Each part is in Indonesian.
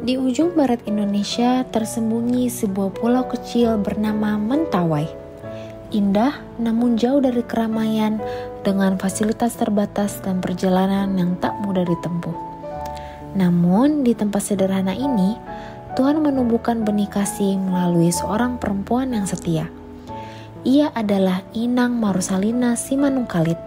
Di ujung barat Indonesia tersembunyi sebuah pulau kecil bernama Mentawai. Indah namun jauh dari keramaian dengan fasilitas terbatas dan perjalanan yang tak mudah ditempuh. Namun di tempat sederhana ini, Tuhan menumbuhkan benih kasih melalui seorang perempuan yang setia. Ia adalah Inang Marusalina Simanungkalit,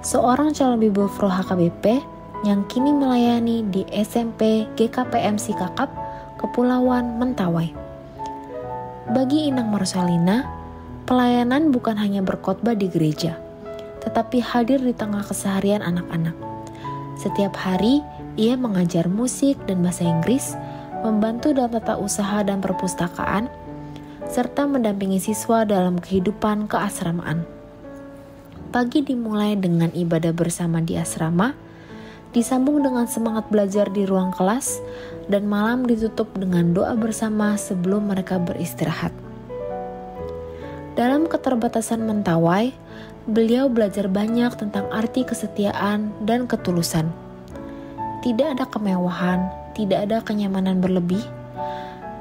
seorang calon bibu Pro HKBP yang kini melayani di SMP GKPM Sikakap, Kepulauan Mentawai. Bagi Inang Marusalina, pelayanan bukan hanya berkhotbah di gereja, tetapi hadir di tengah keseharian anak-anak. Setiap hari, ia mengajar musik dan bahasa Inggris, membantu dalam tata usaha dan perpustakaan, serta mendampingi siswa dalam kehidupan keasramaan. Pagi dimulai dengan ibadah bersama di asrama, disambung dengan semangat belajar di ruang kelas, dan malam ditutup dengan doa bersama sebelum mereka beristirahat. Dalam keterbatasan Mentawai, beliau belajar banyak tentang arti kesetiaan dan ketulusan. Tidak ada kemewahan, tidak ada kenyamanan berlebih,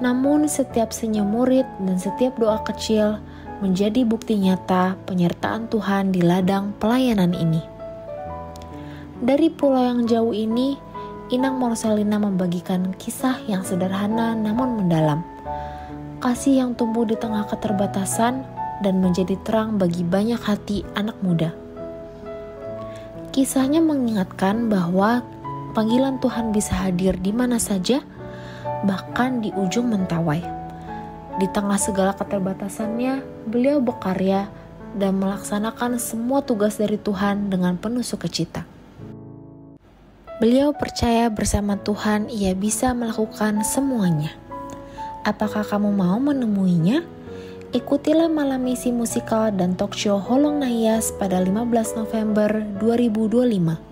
namun setiap senyum murid dan setiap doa kecil menjadi bukti nyata penyertaan Tuhan di ladang pelayanan ini. Dari pulau yang jauh ini, Inang Marusalina membagikan kisah yang sederhana namun mendalam. Kasih yang tumbuh di tengah keterbatasan dan menjadi terang bagi banyak hati anak muda. Kisahnya mengingatkan bahwa panggilan Tuhan bisa hadir di mana saja, bahkan di ujung Mentawai. Di tengah segala keterbatasannya, beliau berkarya dan melaksanakan semua tugas dari Tuhan dengan penuh sukacita. Beliau percaya bersama Tuhan ia bisa melakukan semuanya. Apakah kamu mau menemuinya? Ikutilah malam misi musikal dan talk show Holong Nahiyas pada 15 November 2025.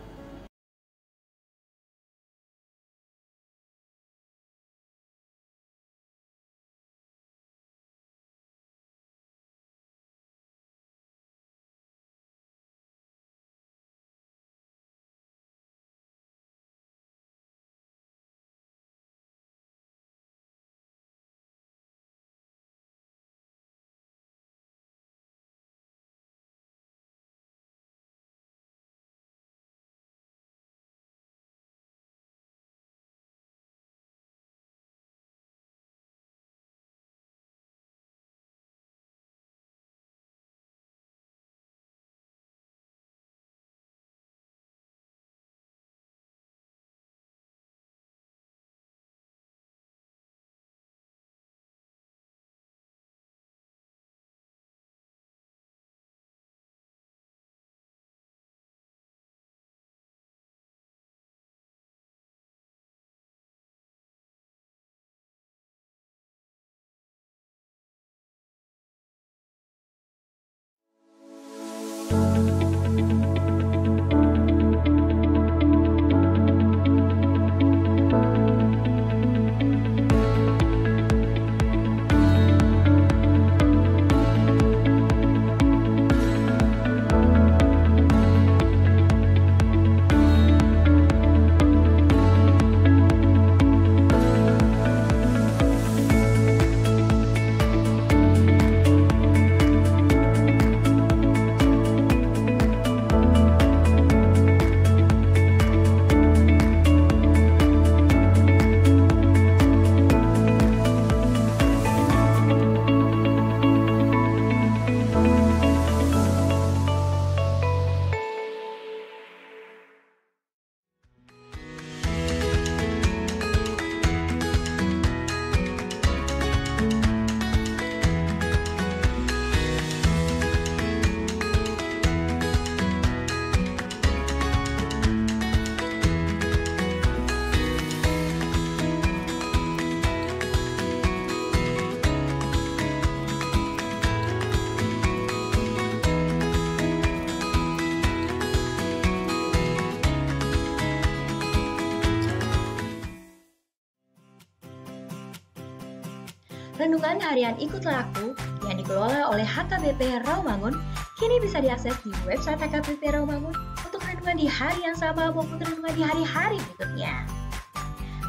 Renungan Harian Ikutlah Aku yang dikelola oleh HKBP Rawamangun kini bisa diakses di website HKBP Rawamangun untuk renungan di hari yang sama maupun renungan di hari-hari berikutnya.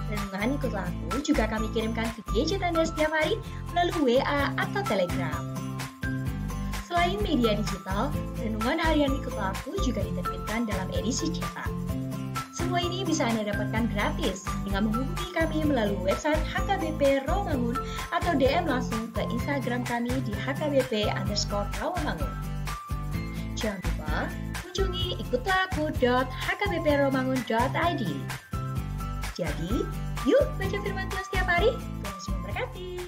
Renungan ikut laku juga kami kirimkan ke gadget Anda setiap hari melalui WA atau Telegram. Selain media digital, Renungan Harian Ikut Laku juga diterbitkan dalam edisi cetak. Semua ini bisa Anda dapatkan gratis dengan menghubungi kami melalui website HKBP Rawamangun atau DM langsung ke Instagram kami di HKBP_Rawamangun. Jangan lupa kunjungi ikutlaku.hkbprawamangun.id. Jadi, yuk baca firman Tuhan setiap hari. Tuhan memberkati.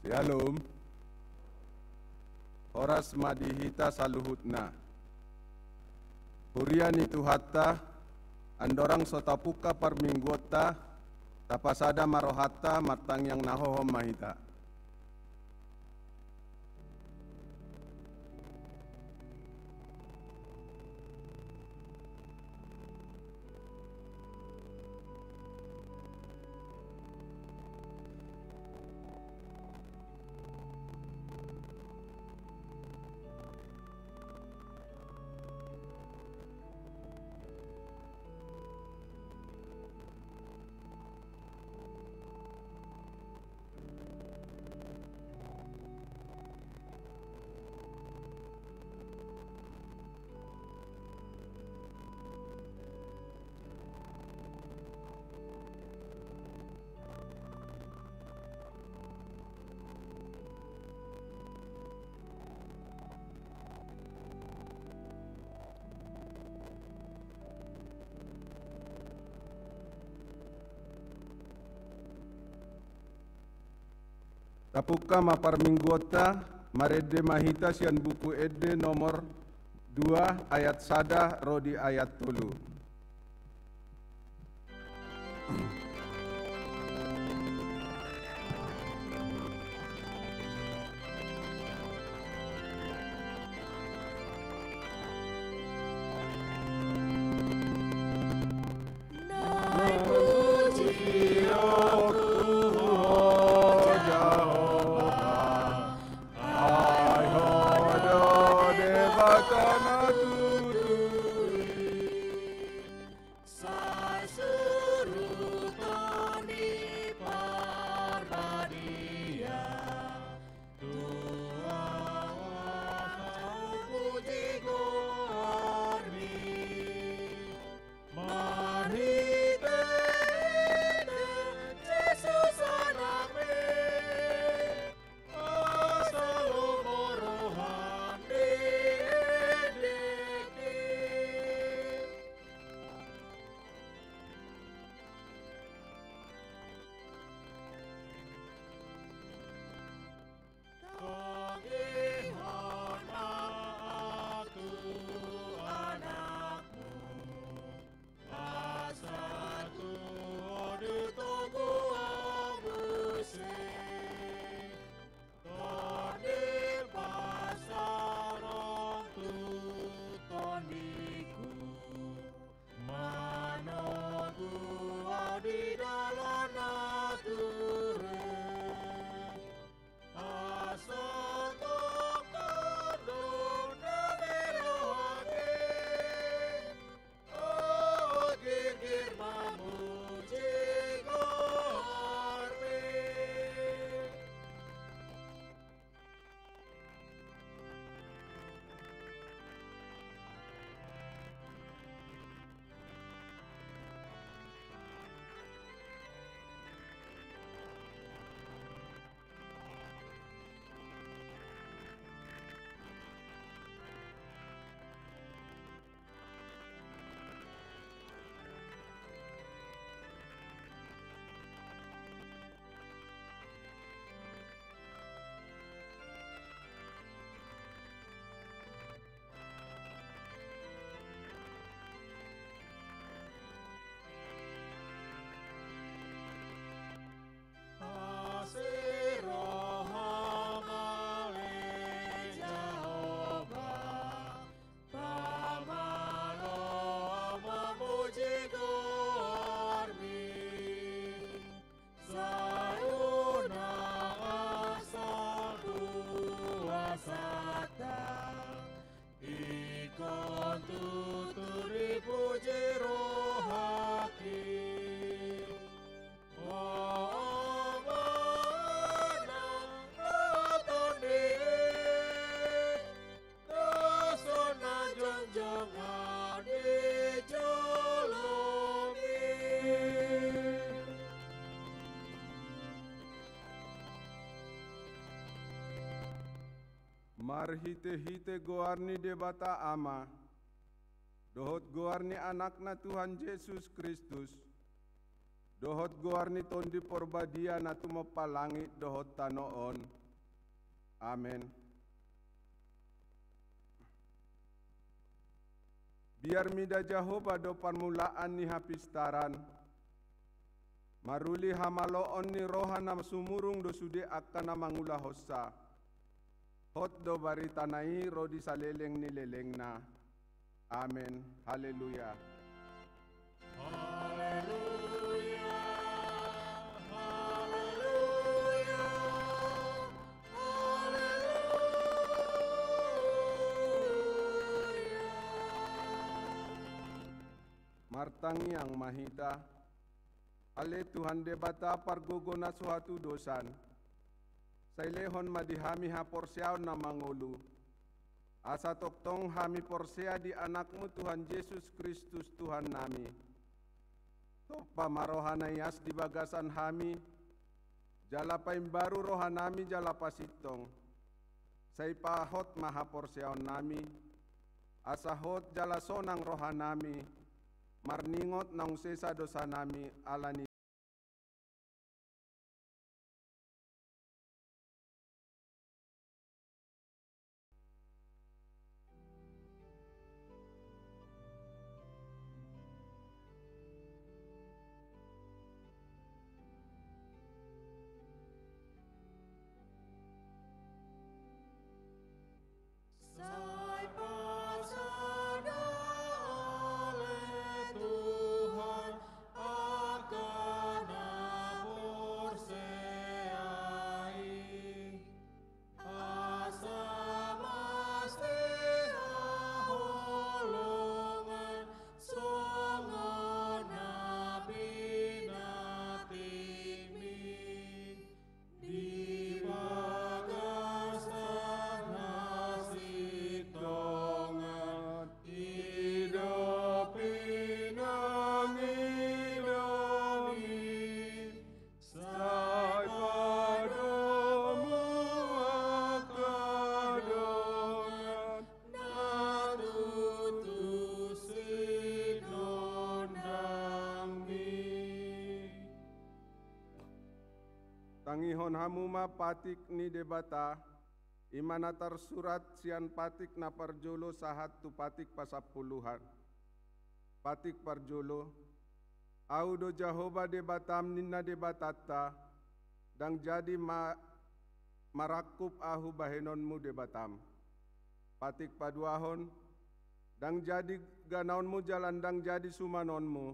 Shalom. Horas madihita saluhutna. Huriani tuhata, andorang sotapuka parminggota, tapasada marohata matang yang nahoho mahita. Tapuka maparminggota marede mahita sian buku ede nomor 2 ayat sada rodi ayat 3. Sa suruh marhite-hite goarni debata ama, dohot goarni anakna Tuhan Yesus Kristus, dohot goarni tondi porbadia na tumapalangi dohot tanoon. Amen. Biar mida Jehovah do permulaan ni hapistaran, maruli hamaloon ni rohana sumurung do sude akan mangula hossa, hot do baritanai rodi saleleng ni lelengna. Amen. Haleluya. Haleluya. Martang yang mahita, ale Tuhan debata pargogona suatu dosan, sailehon madihami ha porsiaw na mangulu, asa toktong hami porsea di anakmu Tuhan Yesus Kristus Tuhan nami, topa marohanayas di bagasan hami, jala paim baru rohanami jala pasitong, say pahot maha porsiaw nami, asa hot jala sonang rohanami, marningot naung sesa dosa nami alani. Sai pasada oleh Tuhan akan porseai, asa masti holongan songon nabi natimi di bagas tongan hidup pinangidomi sai padamu akadongan natutusi dondangmi. Tangihon hamuma patik ni debata, imana tersurat sian patik na parjolo sahat tu patik pasapuluhan. Patik parjolo, audo Jehovah debatam ninna debatata, dang jadi marakup ahu bahenonmu debatam. Patik paduahon, dang jadi ganaonmu jalan dang jadi sumanonmu,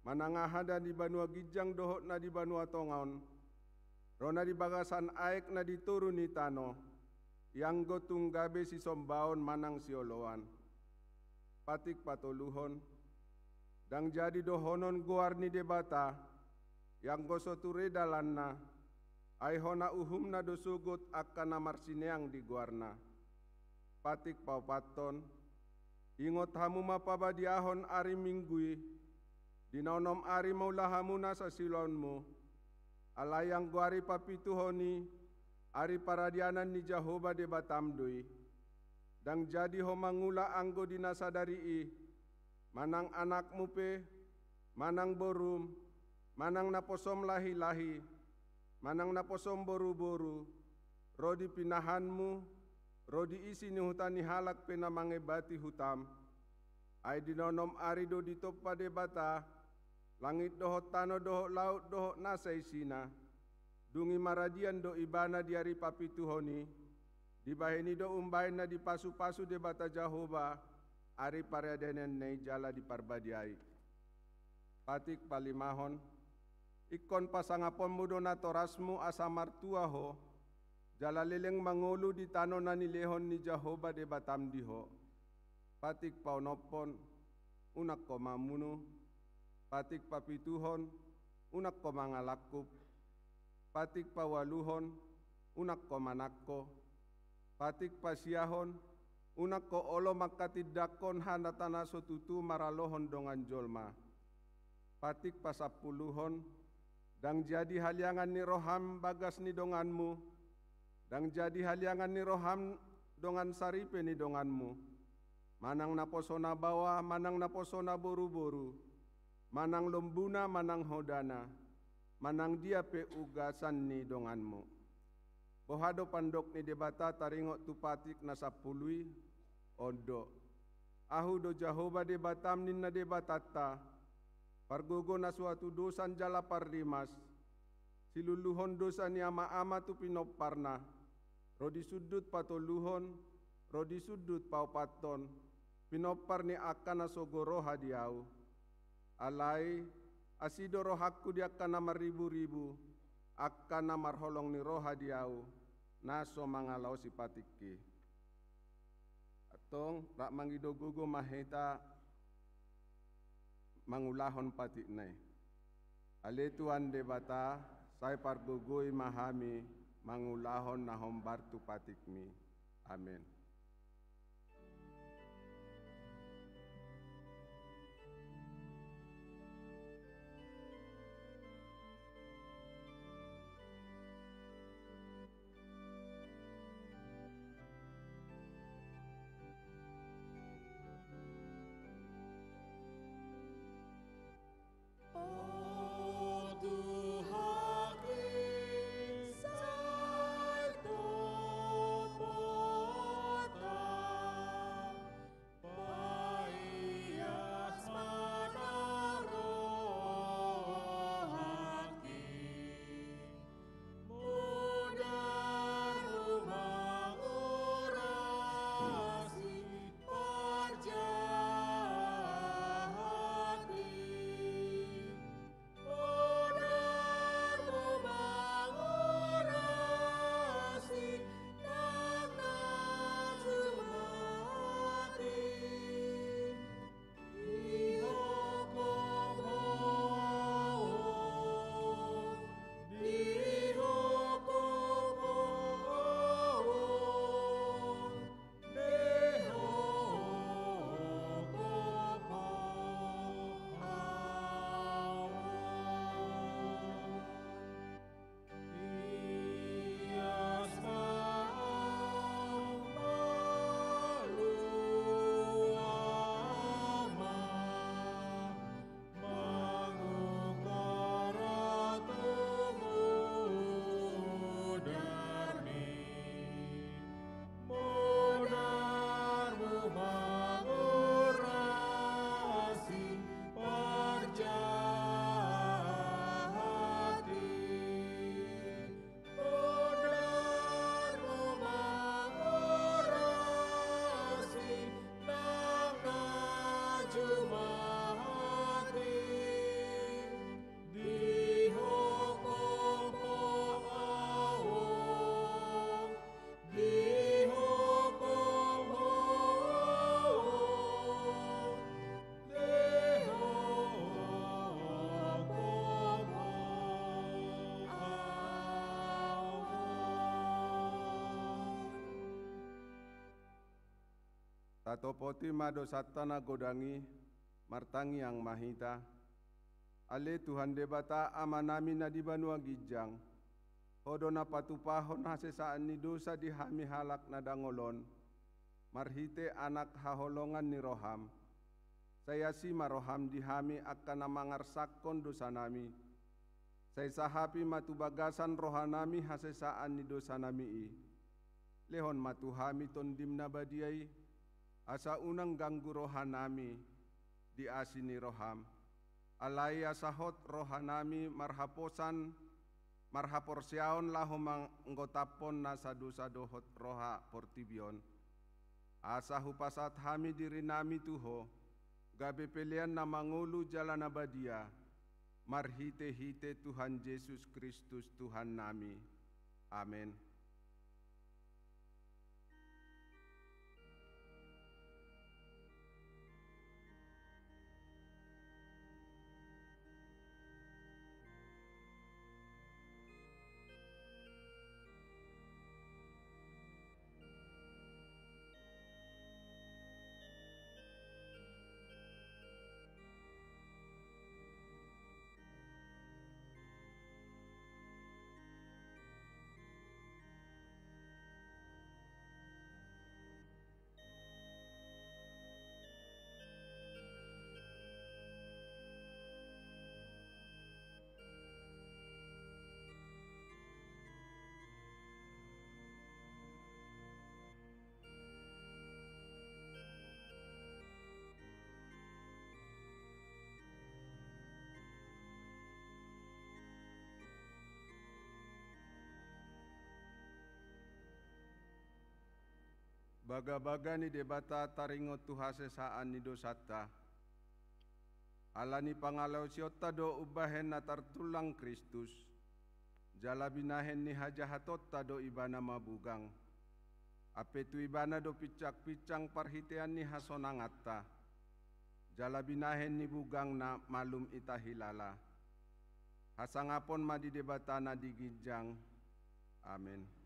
manangahada di banua gijang dohot na di banua tongaon, rona di bagasan aek na dituruni tano, yang gotung gabe si sombaon manang sioloan. Patik patoluhon, dang jadi dohonon goarni debata, yang gosoture dalanna, aihona uhumna dosugut akan namarsineang di goarna. Patik paupaton, ingot hamu mapabadiahon ari minggui, dinonom ari maulahamuna sa silonmu, alayang goari papituhoni, ari paradianan ni Jehovah debatamdui, dang jadi homangula anggo dinasadari manang anakmu pe, manang borum, manang naposom lahi-lahi, manang naposom boru-boru, rodi pinahanmu, rodi isi ni hutani halak pe namanggebati hutam, ay dinonom ari do ditoppa debata, langit dohot tano dohot laut dohot nasay sina, dungi maradian do ibana di hari papituhoni, dibaheni do umbahin na di pasu-pasu debata Jehovah, ari paradenen nei jala di parbadiai. Patik palimahon, ikon pasangapon mudo na torasmu asa martua ho, jala leleng mangulu di tano na nilehon ni Jehovah debatam diho. Patik paunopon, unak ko mamunu, patik papituhon, unak ko mangalakup, patik pawaluhon, unak ko manakko, patik pasiahon, unak ko olo makatidakon handatana sotutu maralohon dongan jolma. Patik pasapuluhon, dang jadi haliangan ni roham bagas ni donganmu, dang jadi haliangan ni roham dongan saripe ni donganmu. Manang naposona bawah, manang naposona boru-boru, manang lombuna, manang hodana, manang dia pe ugasan ni donganmu. Bohado pandok ni debata taringot tupatik na sapului, ondo. Ahu do Jahoba debatam ninna debatata, pargogo na suatu dosan jala pardimas, siluluhon dosa ni ama-ama tu pinoparna, rodi sudut patoluhon, rodi sudut paupaton, pinopar ni akana sogoro hadiau. Alai asido rohakku di akana maribu-ribu, akana marholong ni roh hadiau, naso mangalau sipatikki. Atong rak mangido gugo maheta mangulahon patiknai. Ale tuan debata, saya pargugui mahami mangulahon nahom bartu patikmi. Amin. Tato poti mado satana godangi, martangi yang mahita. Ale Tuhan debata amanami na di banua gijang. Hodo na patupahon hasesaan ni dosa di hami halak na dangolon. Marhite anak haholongan ni roham. Saya si maroham di hami akan namangarsakon dosa nami. Saya sahapi matubagasan rohanami hasesaan ni dosa nami i. Lehon matuhami tondim na badiai. Asa unang ganggu rohanami di asini roham. Alai asahot rohanami marhaposan marhaporsiaon lahomang nggotapon na sadu-sadohot roha portibion. Asa hupasat hami diri nami tuho gabe pelian na mangulu jalan abadia. Marhite-hite Tuhan Yesus Kristus Tuhan nami. Amin. Baga-baga ni debata taringo tuhase saan ni dosata. Alani pangalaw siyota do ubahen na tartulang Kristus. Jala binahen ni hajahatot do ibana mabugang. Apetu ibana do picak-picang parhitean ni hasonangata. Jala binahen ni bugang na malum itahilala. Hasangapon madidebatana di gijang. Amin.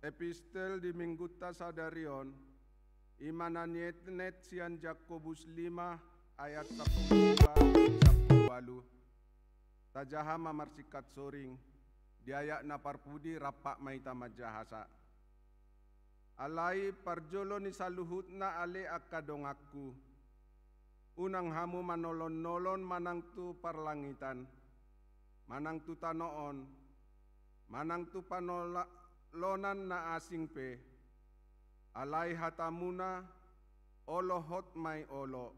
Epistel di Mingguta Sadarion, imananiet net sian Jakobus 5 ayat 12-10. Tajaha mamarsikat soring, diayak na parpudi rapak maita majahasa. Alai parjolo ni saluhut na ale akadongaku. Unang hamu manolon-nolon manang tu parlangitan, manang tu tanoon, manang tu panola lonan na asing pe, alai hatamuna olo hot mai olo,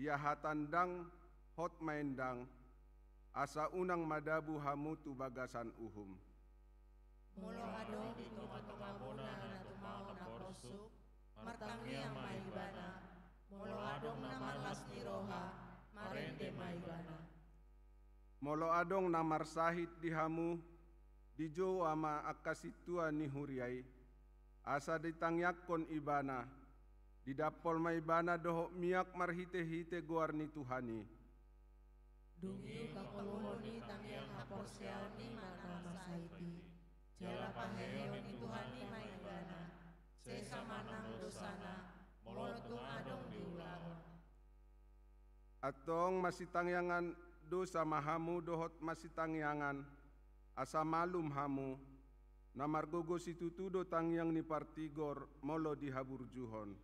ia hatandang hot maendang, asa unang madabu hamu tu bagasan uhum. Molo adong di tengah-tengah bona na tumao na porsuk, martangiang maibana, molo adong na marlas ni roha, marende maibana. Molo adong na marsahit di hamu, di jo ama akasitua ni huriai, asa ditangyakon ibana, didapol maibana dohok miak marhite-hite guar ni Tuhani. Dungi kakuluhoni tangyang haporseoni mana masahiti, jala paheyo ni Tuhani maibana, sesa manang dosana, molotung adong diulang. Atong masitangyangan dosa mahamu dohot masitangyangan, asa malum hamu, na margogo situtudo tangyang ni partigor molo dihaburjuhon.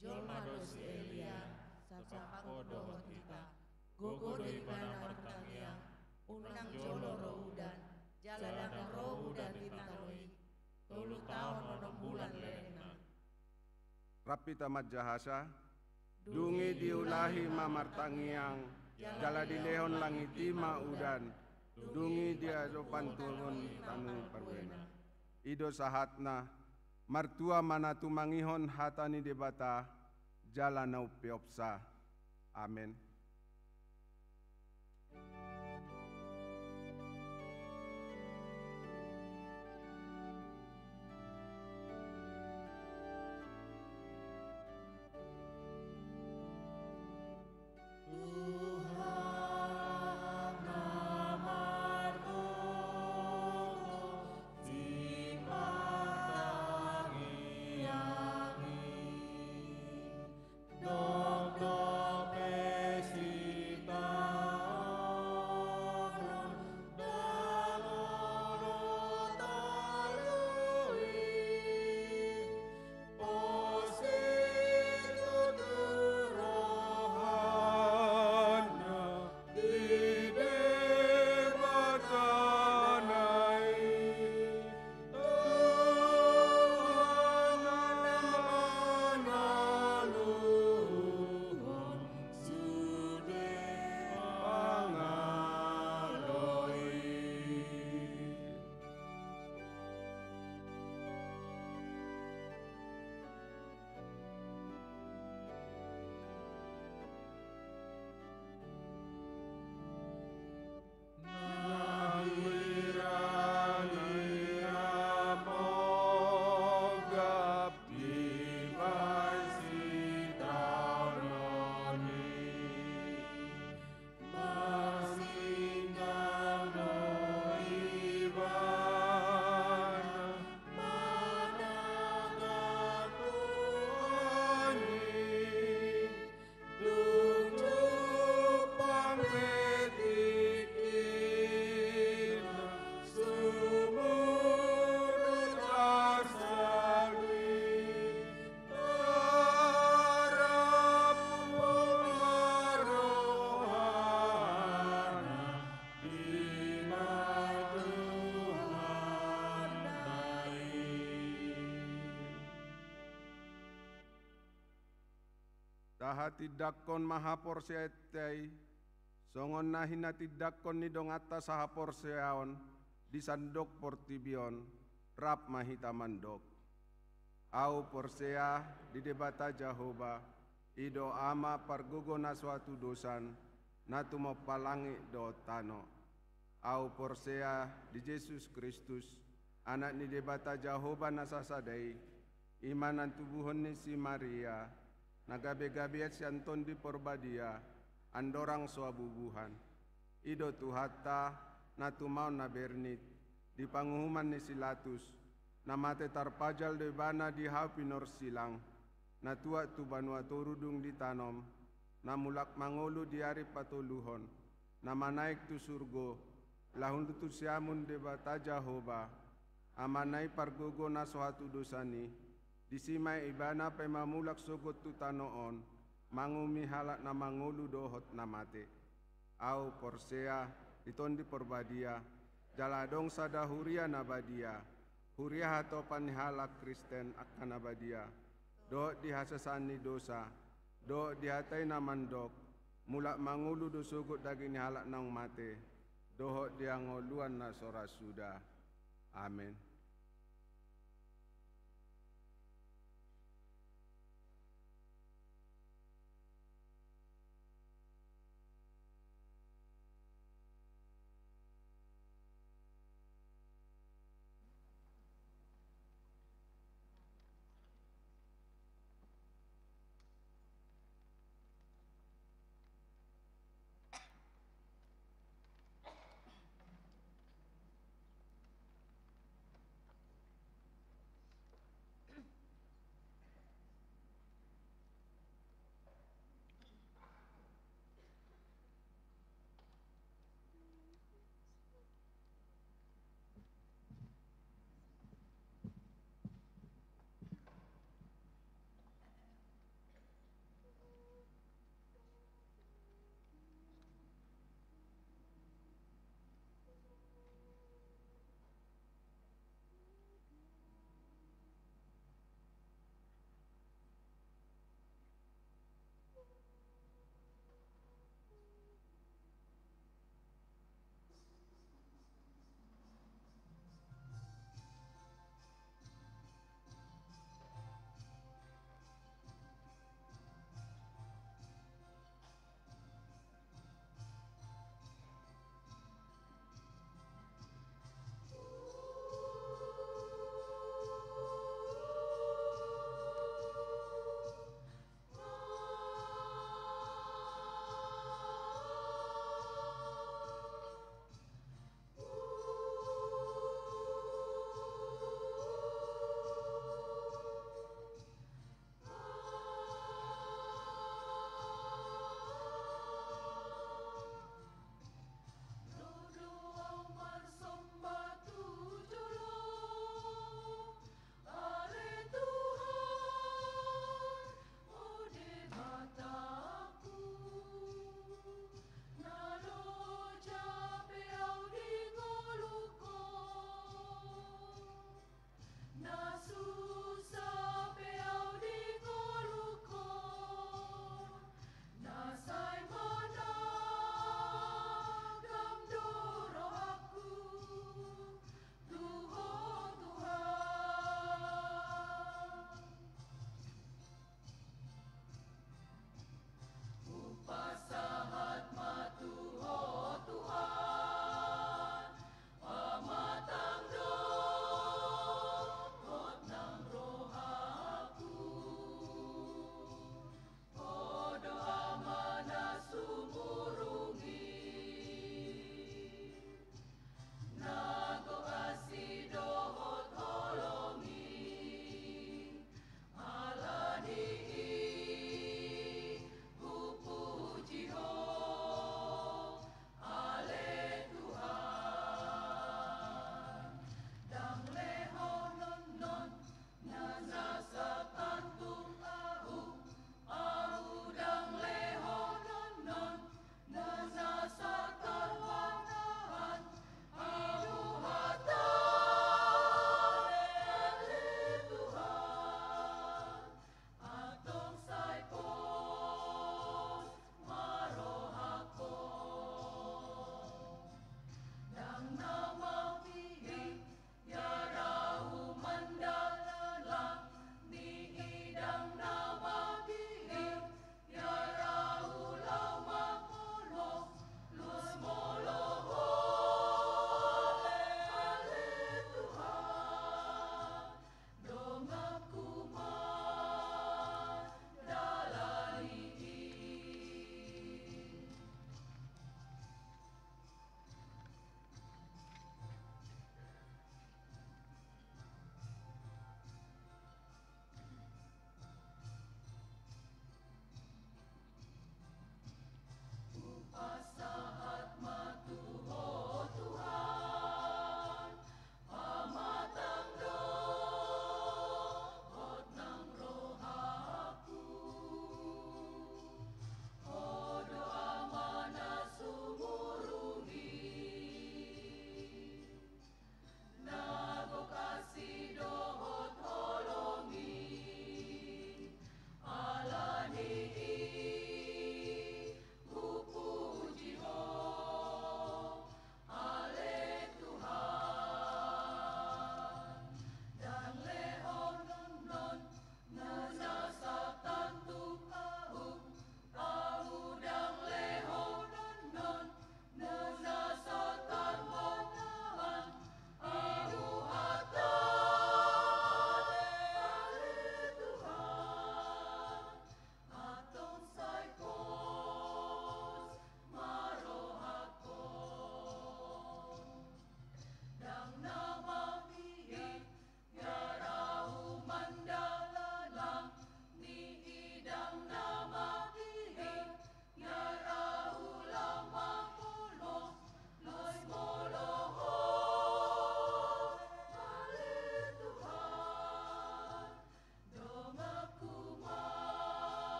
Jolma dosi Elia, sapako dohot kita, gogo do ibana martangiang, unang jolo roudan, jalan roudan ditanoi, 3 tahun 6 bulan lena. Rapi tamat jahasa, dungi diulahi mamartangiang, jala dilehon langiti maudan, dungi dia dopan turun tanu perwena. Ido sahatna, martua manatu mangihon hatani debata, jala nau peopsa. Amin. Dok Tuha tidakkon maha porseatai, songon nahina tidakkon ni dong atas saha porseaon, di sandok portibion, rap mahita mandok. Au porsea di debata Jehovah, ido ama pargogo na suatu dosan, natu mo palangi do tano. Au porsea di Yesus Kristus, anak ni debata Jehovah nasasadai, imanan tubuhon ni si Maria, nagabe-gabe si Anton di porbadia, andorang suabubuhan. Ido tuhata natu mau na bernit, di panguhuman ni Silatus, namate tarpajal de bana di hapinor silang, na tua tu banua turudung ditanom, na mulak mangolu di hari patuluhon, na manaik tu surgo, lahun tu siamun de bata Jehovah, amanai pargogo na suatu dosani, disimai ibana pe mamulak sogot tu tanoon, mangumi halak na mangolu dohot namate. Au porsea itondi porbadia, jaladong sada huria nabadia, huria atau panihalak Kristen akan abadia, do dihasasani dosa, do dihatai namandok, mulak mangulu dosugut daging halak nang mate, doho diangoluan na sora sudah. Amin.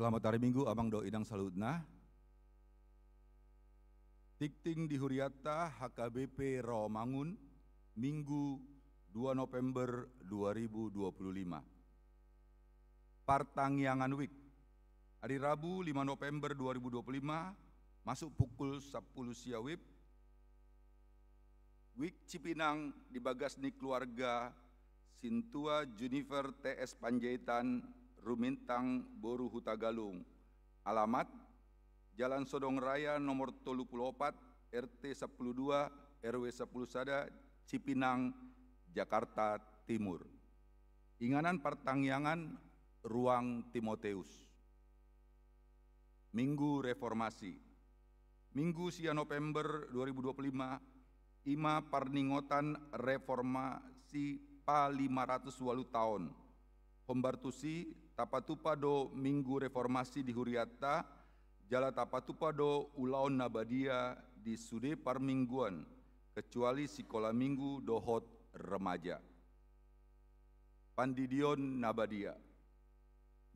Selamat hari Minggu, Abang Do Idang Saludna. Tikting di Huriata HKBP Rawamangun, Minggu 2 November 2025. Partangyangan Week, hari Rabu 5 November 2025, masuk pukul 10 siawib. Week Cipinang di Bagasni keluarga Sintua Junifer TS Panjaitan, Rumintang, Boru Hutagalung. Alamat Jalan Sodong Raya nomor 34 RT 12 RW 10 Sada, Cipinang, Jakarta Timur. Inganan Partangyangan Ruang Timoteus. Minggu Reformasi, Minggu sia November 2025, Ima Parningotan Reformasi pa 500 walu tahun. Hombartusi tapatupado Minggu Reformasi di Huriata, jala tapatupado ulaon nabadia di sude parmingguan, kecuali sekolah minggu dohot remaja. Pandidion nabadia,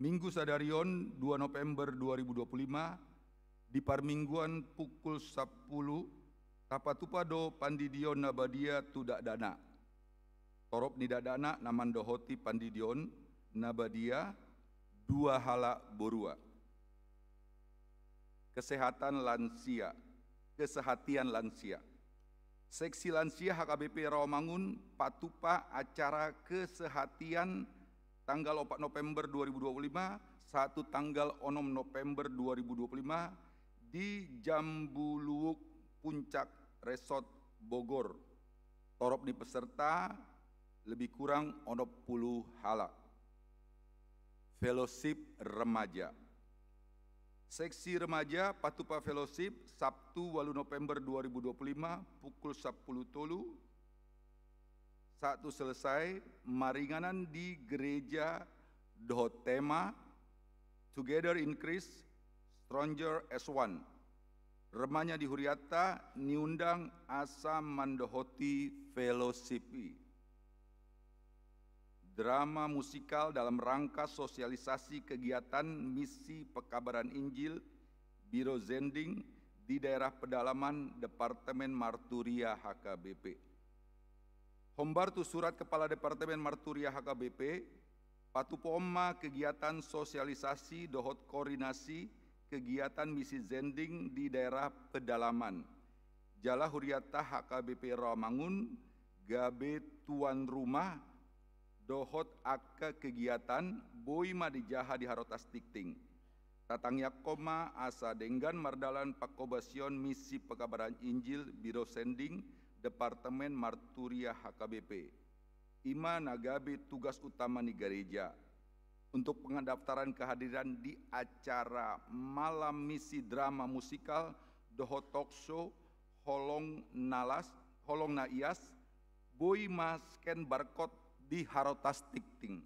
Minggu Sadarion 2 November 2025, di parmingguan pukul 10, tapatupado pandidion nabadia tudak dana. Torop nidak dana naman dohoti pandidion nabadia 2 hala borua. Kesehatan lansia, kesehatian lansia. Seksi lansia HKBP Rawamangun patupa acara kesehatian tanggal 4 November 2025, 1 tanggal 6 November 2025 di Jambuluwuk Puncak Resort Bogor. Torop di peserta lebih kurang 60 hala. Fellowship Remaja, Seksi Remaja Patupa Fellowship Sabtu 8 November 2025 pukul 10 tolu. 1 selesai maringanan di gereja Dohotema Together in Christ Stronger as One. Remanya di Huriata niundang asa mandohoti fellowship. Drama musikal dalam rangka sosialisasi kegiatan misi pekabaran Injil Biro Zending di daerah pedalaman Departemen Marturia HKBP. Hombartu surat Kepala Departemen Marturia HKBP, patupoma kegiatan sosialisasi dohot koordinasi kegiatan misi Zending di daerah pedalaman. Jala Huriata HKBP Rawamangun, gabe tuan rumah, dohot akka kegiatan boima di jaha di harotas tikting. Tatang yakoma asa denggan mardalan pakobasion misi pekabaran Injil Biro Sending Departemen Marturia HKBP. Ima nagabe tugas utama di gereja untuk pendaftaran kehadiran di acara malam misi drama musikal dohot talk show holong naias boima scan barcode di harotas tikting.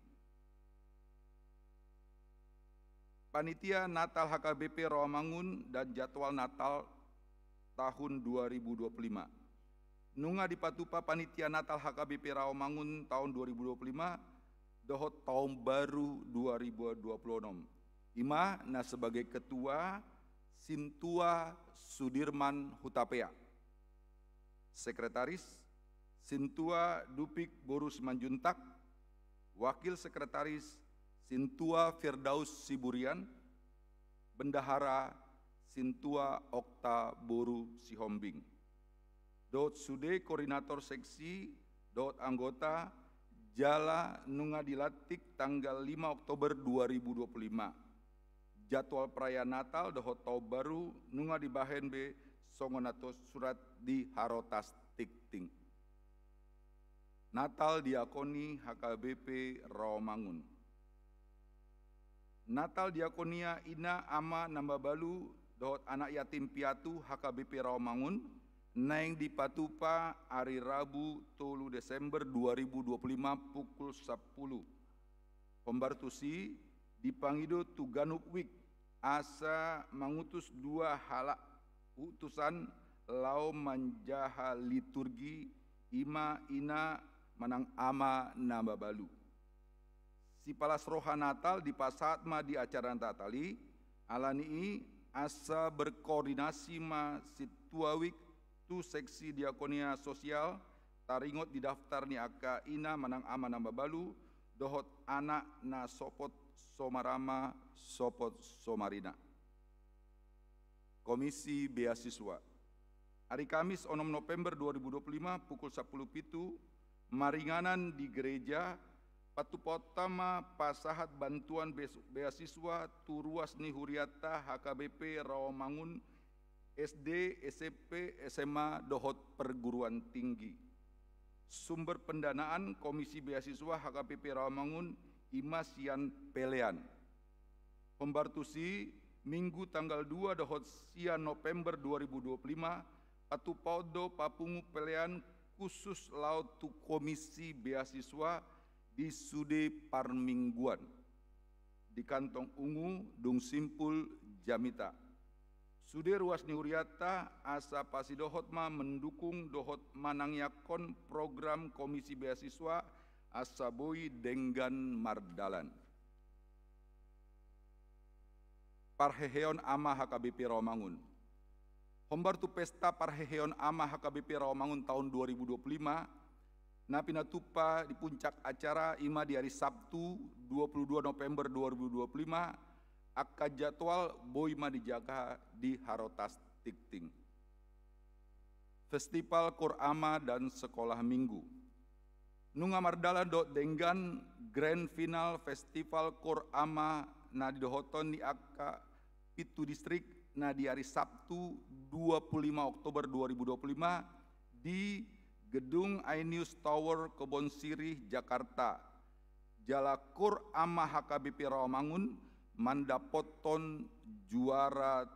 Panitia Natal HKBP Rawamangun dan jadwal Natal tahun 2025. Nunga di patupa Panitia Natal HKBP Rawamangun tahun 2025 dohot tahun baru 2026. Ima na sebagai ketua Sintua Sudirman Hutapea. Sekretaris Sintua Dupik Boru Simanjuntak, Wakil Sekretaris Sintua Firdaus Siburian, Bendahara Sintua Okta Boru Sihombing. Dot Sude Koordinator Seksi, dot anggota Jala Nunga dilatik tanggal 5 Oktober 2025. Jadwal perayaan Natal dohot tahun baru Nunga di Bahen B Songonato surat di harotas tikting. Natal Diakoni HKBP Rawamangun. Natal Diakonia Ina Ama Nambabalu dohot anak yatim piatu HKBP Rawamangun naing di patupa hari Rabu 3 Desember 2025 pukul 10. Pembartusi dipangido Tuganuk Week asa mengutus 2 hala utusan lau manjaha liturgi ima ina manang ama Nambabalu. Si palas roha Natal di pasatma di acara Natali Alani asa berkoordinasi ma situawik tu seksi diakonia sosial taringot di daftar ni aka ina manang ama namba balu dohot anak na sopot somarama sopot somarina. Komisi Beasiswa. Hari Kamis 6 November 2025 pukul 10.07 maringanan di gereja patu potama pasahat bantuan beasiswa tu ruas ni Huriata HKBP Rawamangun SD, SMP, SMA dohot perguruan tinggi. Sumber pendanaan Komisi Beasiswa HKBP Rawamangun Imas Sian Pelean. Pembartusi Minggu tanggal 2 dohot sian November 2025 patu podo papungu pelean khusus laut tu Komisi Beasiswa di Sude Parmingguan di Kantong Ungu Dung Simpul Jamita. Sude ruas ni Huriata asa pasidohotma mendukung dohot manangyakon program Komisi Beasiswa asa boi denggan mardalan. Parheheon ama HKBP Rawamangun. Hombar tu pesta Parheheon ama HKBP Rawamangun tahun 2025 na pinatupa di puncak acara ima di hari Sabtu 22 November 2025 akka jadwal boima dijaga di Harotas Tikting. Festival Qur'ama dan Sekolah Minggu. Nunga mardala do denggan grand final Festival Qur'ama na didohoton di akka Pitu Distrik na di hari Sabtu 25 Oktober 2025 di Gedung iNews Tower Kebon Sirih, Jakarta. Jala Qur'ama HKBP Rawamangun mandapoton juara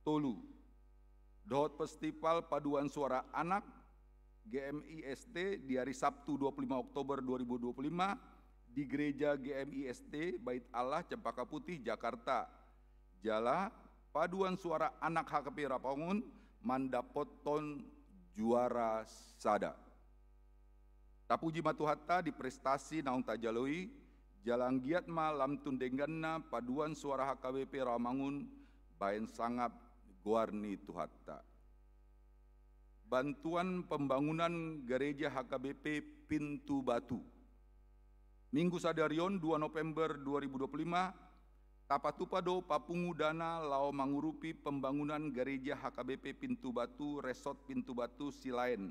tolu. Dohot Festival Paduan Suara Anak GMIST di hari Sabtu 25 Oktober 2025 di Gereja GMIST Bait Allah Cempaka Putih, Jakarta. Jala Paduan Suara Anak HKBP Rawamangun mandapoton juara sada. Tapuji matuhatta di prestasi naung tajaloi jalang giat ma lamtun dengganna Paduan Suara HKBP Rawamangun baen sangap guarni tuhatta. Bantuan pembangunan gereja HKBP Pintu Batu. Minggu sadarion 2 November 2025 tapatupado papungu dana lao mangurupi pembangunan gereja HKBP Pintu Batu Resort Pintu Batu Silain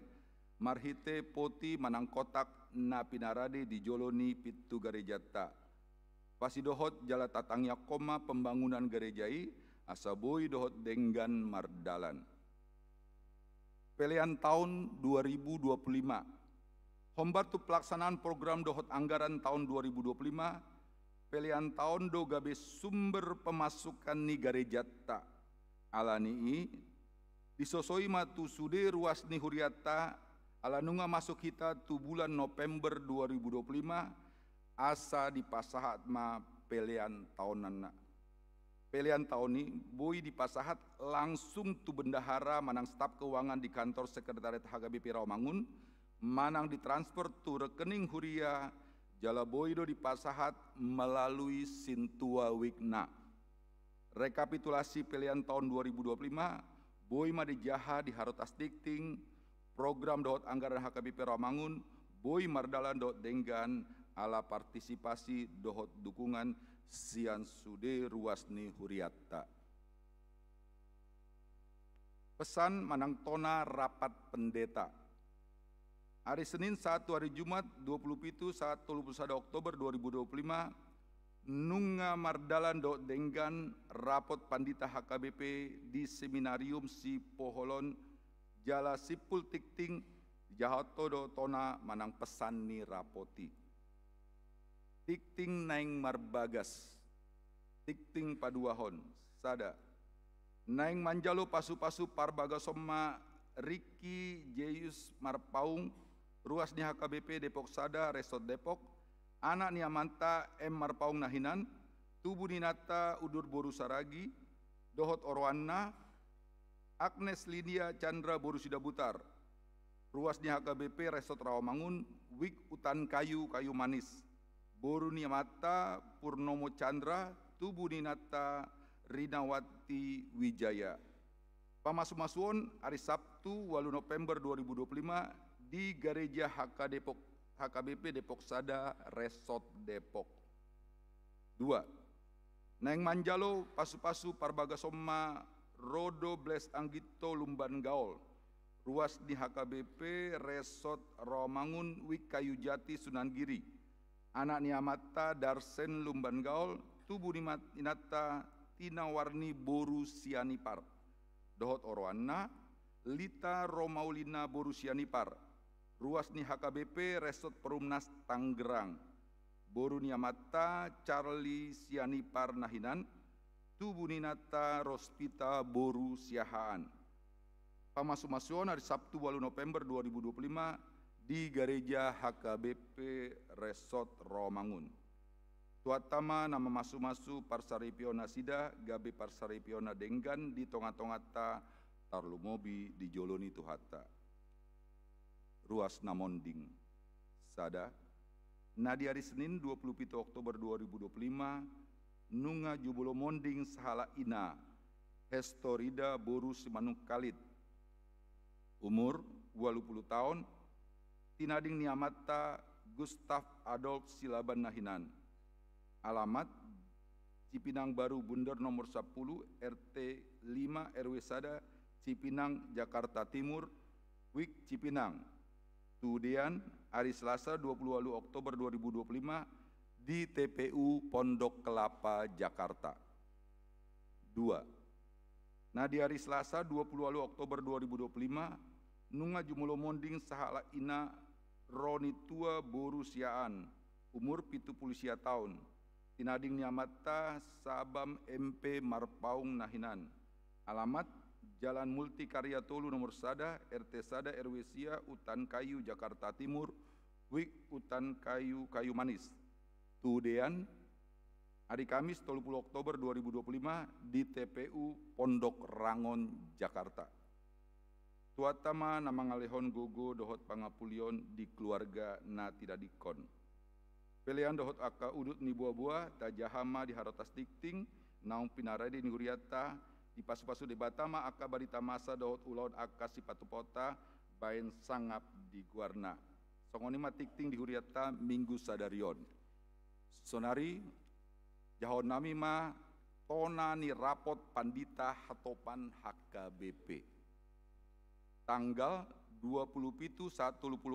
marhite poti manang kotak na pinarade di joloni pitu gerejata. Pasidohot jala tatangya koma pembangunan gerejai asaboi dohot denggan mardalan. Pelian tahun 2025. Hombar tu pelaksanaan program dohot anggaran tahun 2025 pelian tahun do gabe sumber pemasukan ni garejata alani disosoi matu sude ruas ni Huriata alanunga masuk kita tu bulan November 2025 asa dipasahat ma pelian tahunan. Pelian tahun ni boi dipasahat langsung tu bendahara manang staf keuangan di kantor sekretariat HKBP Rawamangun manang ditransfer tu rekening Huria jala boido dipasahat melalui Sintua Wigna. Rekapitulasi pelian tahun 2025, boi ma dijaha di Harotas Tikting, program dohot anggaran HKBP Rawamangun, boi mardalan dohot denggan ala partisipasi dohot dukungan sian sude ruasni Huriata. Pesan manang tona rapat pendeta. Hari Senin 1 hari Jumat 27 Oktober 2025 nunga mardalan do denggan rapot pandita HKBP di Seminarium Si Poholon Jala Sipul Tikting Jahoto do tona manang pesan ni rapoti. Tikting naing marbagas, tikting paduahon, sada. Naing manjalo pasu-pasu parbagasoma Riki Jeyus Marpaung, ruas ni HKBP Depok Sada, Resort Depok, anak ni Amanta M Marpaung Nahinan, tubuh ninata Udur Boru Saragi, Dohot Orwana, Agnes Lydia Chandra Borusida Butar, ruas ni HKBP Resort Rawamangun, Wik Utan Kayu Kayu Manis, Boru ni Amata Purnomo Chandra, tubuh ninata Rinawati Wijaya. Pamasu-masuon hari Sabtu 8 November 2025 di Gereja HKBP Depok Sada Resort Depok. 2. Neng Manjalo Pasu-Pasu Parbagasoma Rodo Bles Anggito Lumban Gaol. Ruas di HKBP Resort Romangun Wik Kayu Jati Sunan Giri. Anak Niamata Darsen Lumban Gaol. Tubuh Inata Tina Warni Boru Sianipar. Dohot Oroana Lita Romaulina Boru Sianipar. Ruas ni HKBP Resort Perumnas Tanggerang. Boru Niamata Charlie Sianipar Nahinan. Tubuh Ninata Rospita Boru Siahaan. Pamasu-masuon hari Sabtu 8 November 2025 di Gereja HKBP Resort Romangun. Tuatama nama masu-masu Parsaripiona Sida, Gabe Parsaripiona Denggan di tonga-tongata Tarlumobi di Joloni Tuhata. Ruas Namonding. Sada, nadi hari Senin 27 Oktober 2025, nunga jubulo monding sahala ina, Hestorida Boru Simanuk Kalit. Umur 20 tahun, tinading Niamata Gustav Adolf Silaban Nahinan. Alamat Cipinang Baru Bunder nomor 10 RT 5 RW Sada Cipinang Jakarta Timur Wik Cipinang. Tudian hari Selasa 28 Oktober 2025 di TPU Pondok Kelapa Jakarta. 2. Nah di hari Selasa 28 Oktober 2025 nunga jumulo monding sahala ina Roni Tua Boru Siaan umur 70 tahun. Tinading Niamata Sabam MP Marpaung Nahinan. Alamat Jalan Multikarya Tolu nomor Sada, RT Sada RW Sia, Utan Kayu, Jakarta Timur, Wik Utan Kayu, Kayu Manis. Tudean hari Kamis 30 Oktober 2025 di TPU Pondok Rangon, Jakarta. Tuatama nama ngalehon gogo dohot pangapulion di keluarga na tidak dikon. Pelian dohot aka udut ni buah-buah, tajahama di harotas dikting, naung pinaradi ni huriata, di pasu-pasu di batama aka barita masa dohot ulaun aka sipatu pota, bain sangap di guarna. Songonima tikting di huriata minggu sadarion. Sonari, jahon nami ma tona ni rapot pandita hatopan HKBP. Tanggal 27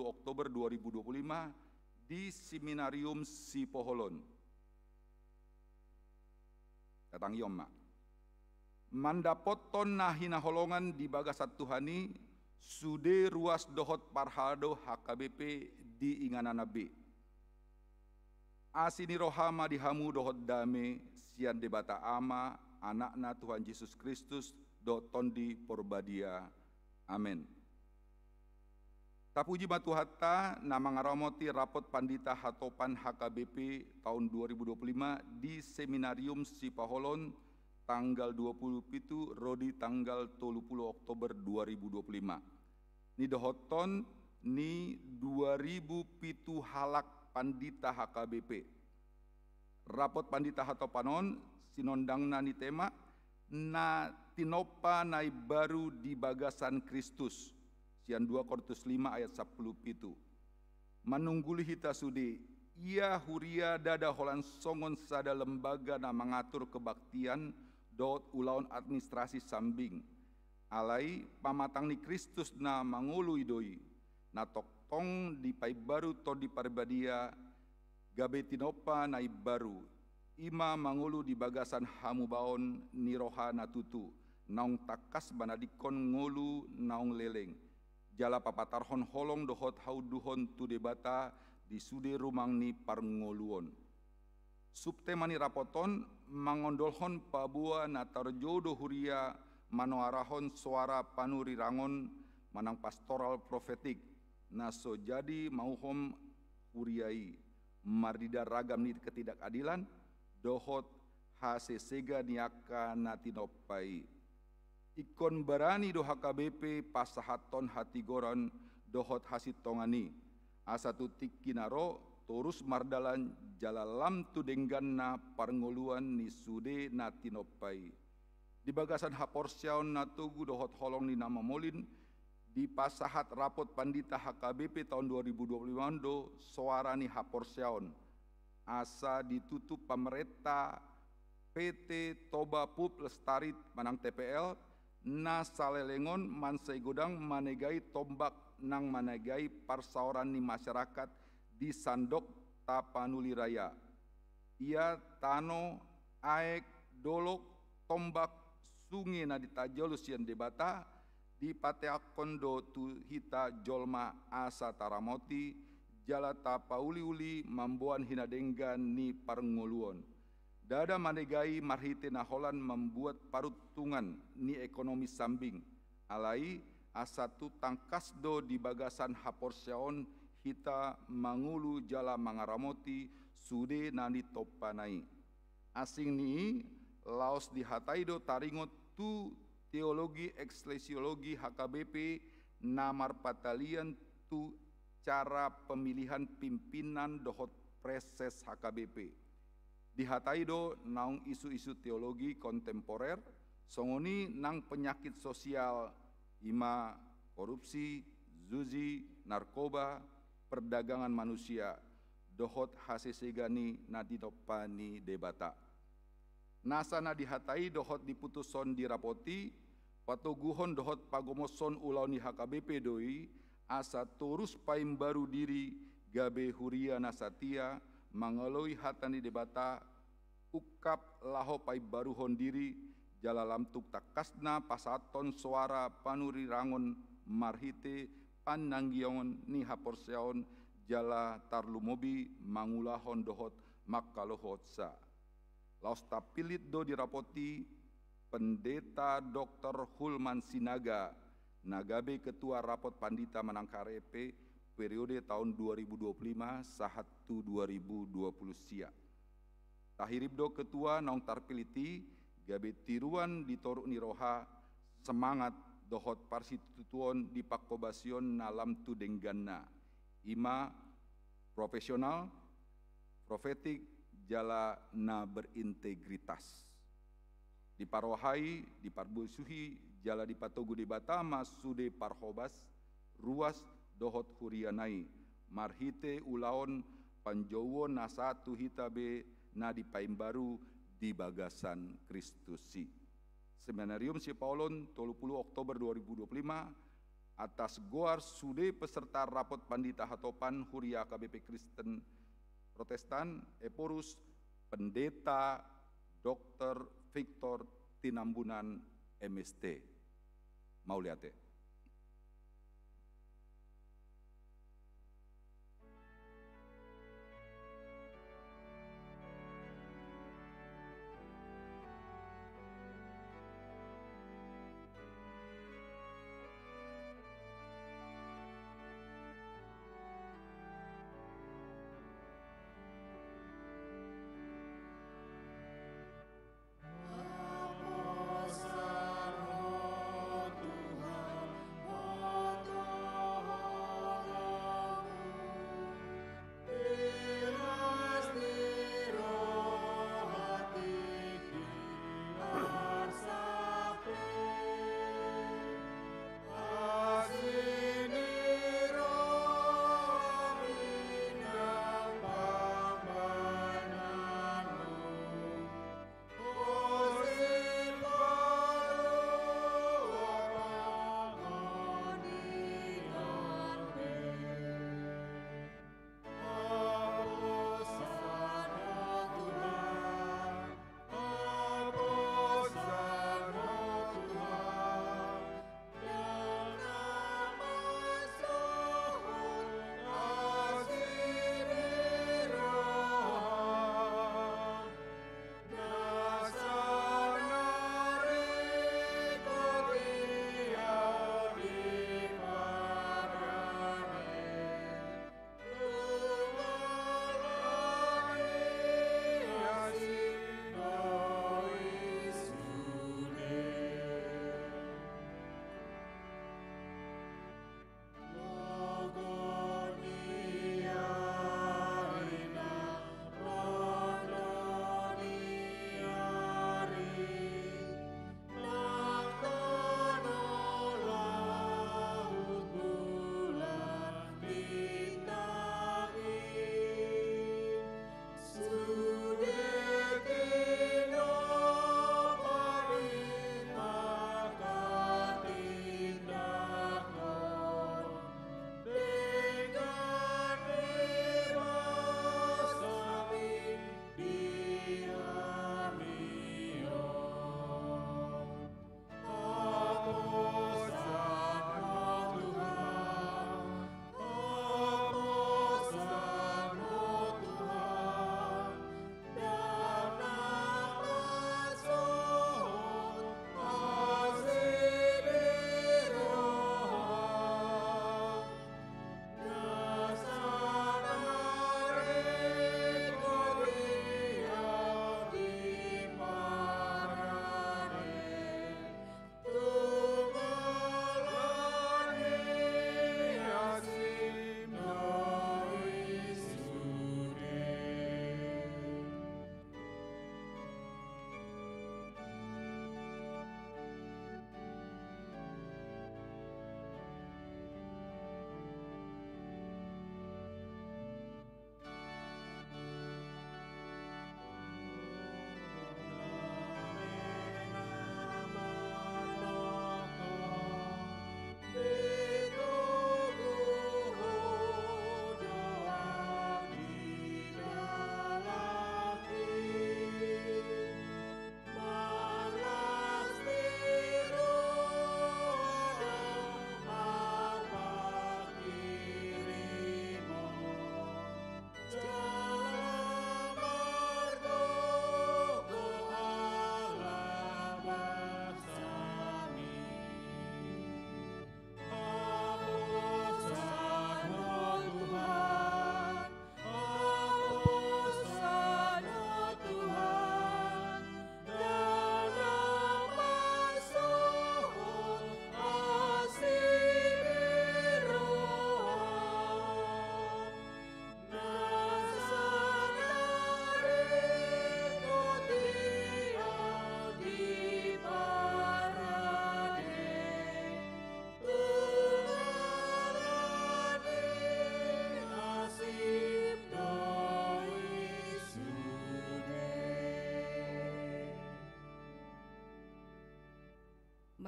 Oktober 2025 di Seminarium Sipoholon. Datang Yoma. Mandapoton nahina holongan di bagasat Tuhani sude ruas dohot parhado HKBP di inganan nabi. Asini rohama dihamu dohot dame sian debata ama anakna Tuhan Yesus Kristus doton di porbadia. Amin. Tapuji Matuhata nama ngaramoti rapot pandita hatopan HKBP tahun 2025 di Seminarium Sipaholon tanggal 27 Rodi tanggal 30 Oktober 2025. Ni dohoton ni 2000 pitu halak pandita HKBP. Rapot pandita hatopanon sinondang nani tema na tinopa nai baru di bagasan Kristus. Sian 2 Korintus 5 ayat 10 pitu. Manungguli hita sudi, ia huria dada holan songon sada lembaga na mengatur kebaktian dot ulaun administrasi sambing. Alai pamatang ni Kristus na mangulu idoi, na toktong di pai baru to di parbadia, gabe tinopa na baru, ima mangulu di bagasan hamubaon ni roha na tutu, naung takas banadikon ngulu naung leleng. Jala papatarhon holong dohot hauduhon tu debata di sude rumang ni parngoluon. Subtemani rapoton mangondolhon pabua na tarjodo huria manoarahon suara panuri rangon manang pastoral profetik naso jadi mauhom huriai mardida ragam ni ketidakadilan dohot hasesega niaka natinopai. Ikon barani do HKBP pasahaton hati goron dohot hasit tongani. Asa tutik kinaro torus mardalan jalalam tu dengganna parngoluan ni sude na tinopai. Di bagasan haporsiaon na tugu dohot holong ni nama molin, di pasahat rapot pandita HKBP tahun 2025 do suara ni haporsiaon. Asa ditutup pemerintah PT Toba Pup Lestarit Manang TPL na salelengon mansai godang manegai tombak nang manegai parsaoran ni masyarakat di Sandok Tapanuli Raya. Ia tano aek dolok tombak sungai na ditajol sian debata di pateakondo tu hita jolma asa taramoti jala tapauli-uli mambuan hinadenggan ni parngoluon. Dada manegai marhite naholan membuat parutungan ni ekonomi sambing. Alai asatu tangkasdo di bagasan haporsiaon hita mangulu jala mangaramoti sude nani topanai. Asing ni laos di hataido taringot tu teologi eklesiologi HKBP namar patalian tu cara pemilihan pimpinan dohot preses HKBP. Dihatai do naung isu-isu teologi kontemporer, songoni nang penyakit sosial, ima korupsi, zuzi, narkoba, perdagangan manusia, dohot hasesegani naditopani debata. Nasana dihatai dohot diputuson dirapoti, patoguhon dohot pagomoson ulau ni HKBP doi, asa turus paim baru diri gabe huria nasatia, mangaloi hatani debata ukap laho pai baruhon diri jalalam tuk takasna pasaton suara panuri rangon marhite pananggion ni haporseon jala tarlumobi mangulahon dohot makalohotsa. Laos tapilit do dirapoti pendeta Dr. Hulman Sinaga nagabe ketua rapot pandita Manangkarepe periode tahun 2025 sahatu 2020 sia. Tahiribdo ketua naung tarpiliti gabe tiruan ditoruk niroha semangat dohot parsitutuon di pakobasion nalam tu dengganna. Ima profesional, profetik, jala na berintegritas. Di parohai, di parbusuhi, jala di patogu di batama sude parhobas, ruas dohot hurianai, marhite ulaon panjowon nasatu hitabe na di paimbaru di bagasan Kristusi. Seminarium Si Paulon 30 Oktober 2025 atas goar sude peserta rapot pandita hatopan Huria KBP Kristen Protestan Eporus Pendeta Dr. Victor Tinambunan MST. Mauliate. Tuhan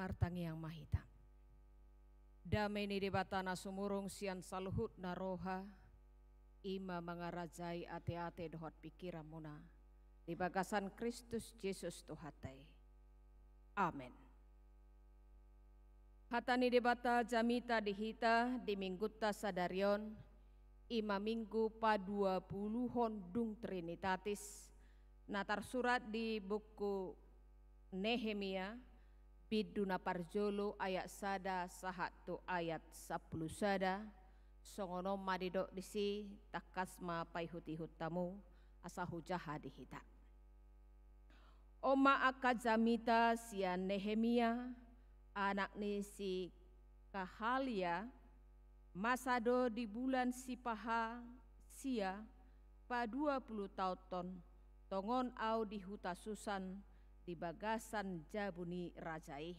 martangi yang mahita. Damai ni debatana sumurung sian saluhut naroha, ima mangarajai ate-ate dohot pikiran muna, di bagasan Kristus Yesus Tuhatai. Amin. Hatani debata jamita dihita di mingguta sadarion, ima minggu pa 20 hondung Trinitatis, natar surat di buku Nehemia, biduna parjolo ayat sada sahatu ayat 10 sada, songono madidok disi takasma paihut-ihut tamu asa hujaha dihita. Oma akazamita sian Nehemia, anak ni si Kahalia, masado di bulan Sipaha sia pa 20 tahun tongon au di huta Susan di bagasan jabuni rajai.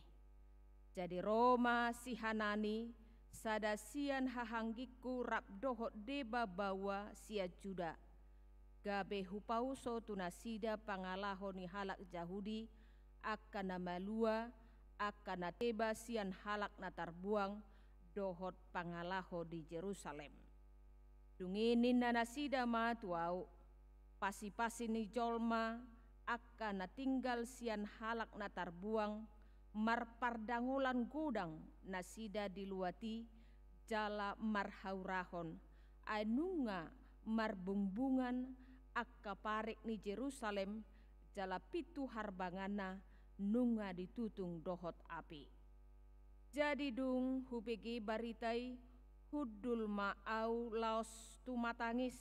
Jadi Roma si Hanani sadasian hahanggiku rap dohot deba bawa sia juda. Gabe hupauso tunasida pangalahoni halak Jahudi akan namalua akan nateba sian halak natarbuang dohot pangalaho di Jerusalem. Dunginin nanasida ma tuau pasi-pasi ni jolma akan natinggal sian halak natarbuang marpardangolan godang nasida diluati jala marhaurahon anunga marbungbungan akka parek ni Jerusalem jala pitu harbangana nunga ditutung dohot api. Jadi dung hubegi baritai hudul maau laos tumatangis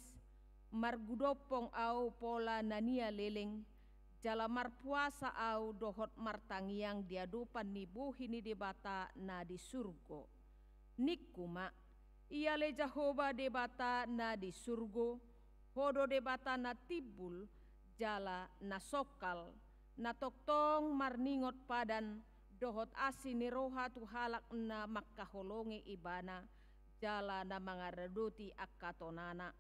margudopong au pola nania leleng jala marpuasa au dohot martangiang diadupan ni buhi ni debata na di surgo. Nikuma ia le Jehovah debata na di surgo, hodo debata na tibul jala na sokal na toktong marningot padan dohot asini roha tu halak na makaholongi ibana jala na mangaradoti akatonana.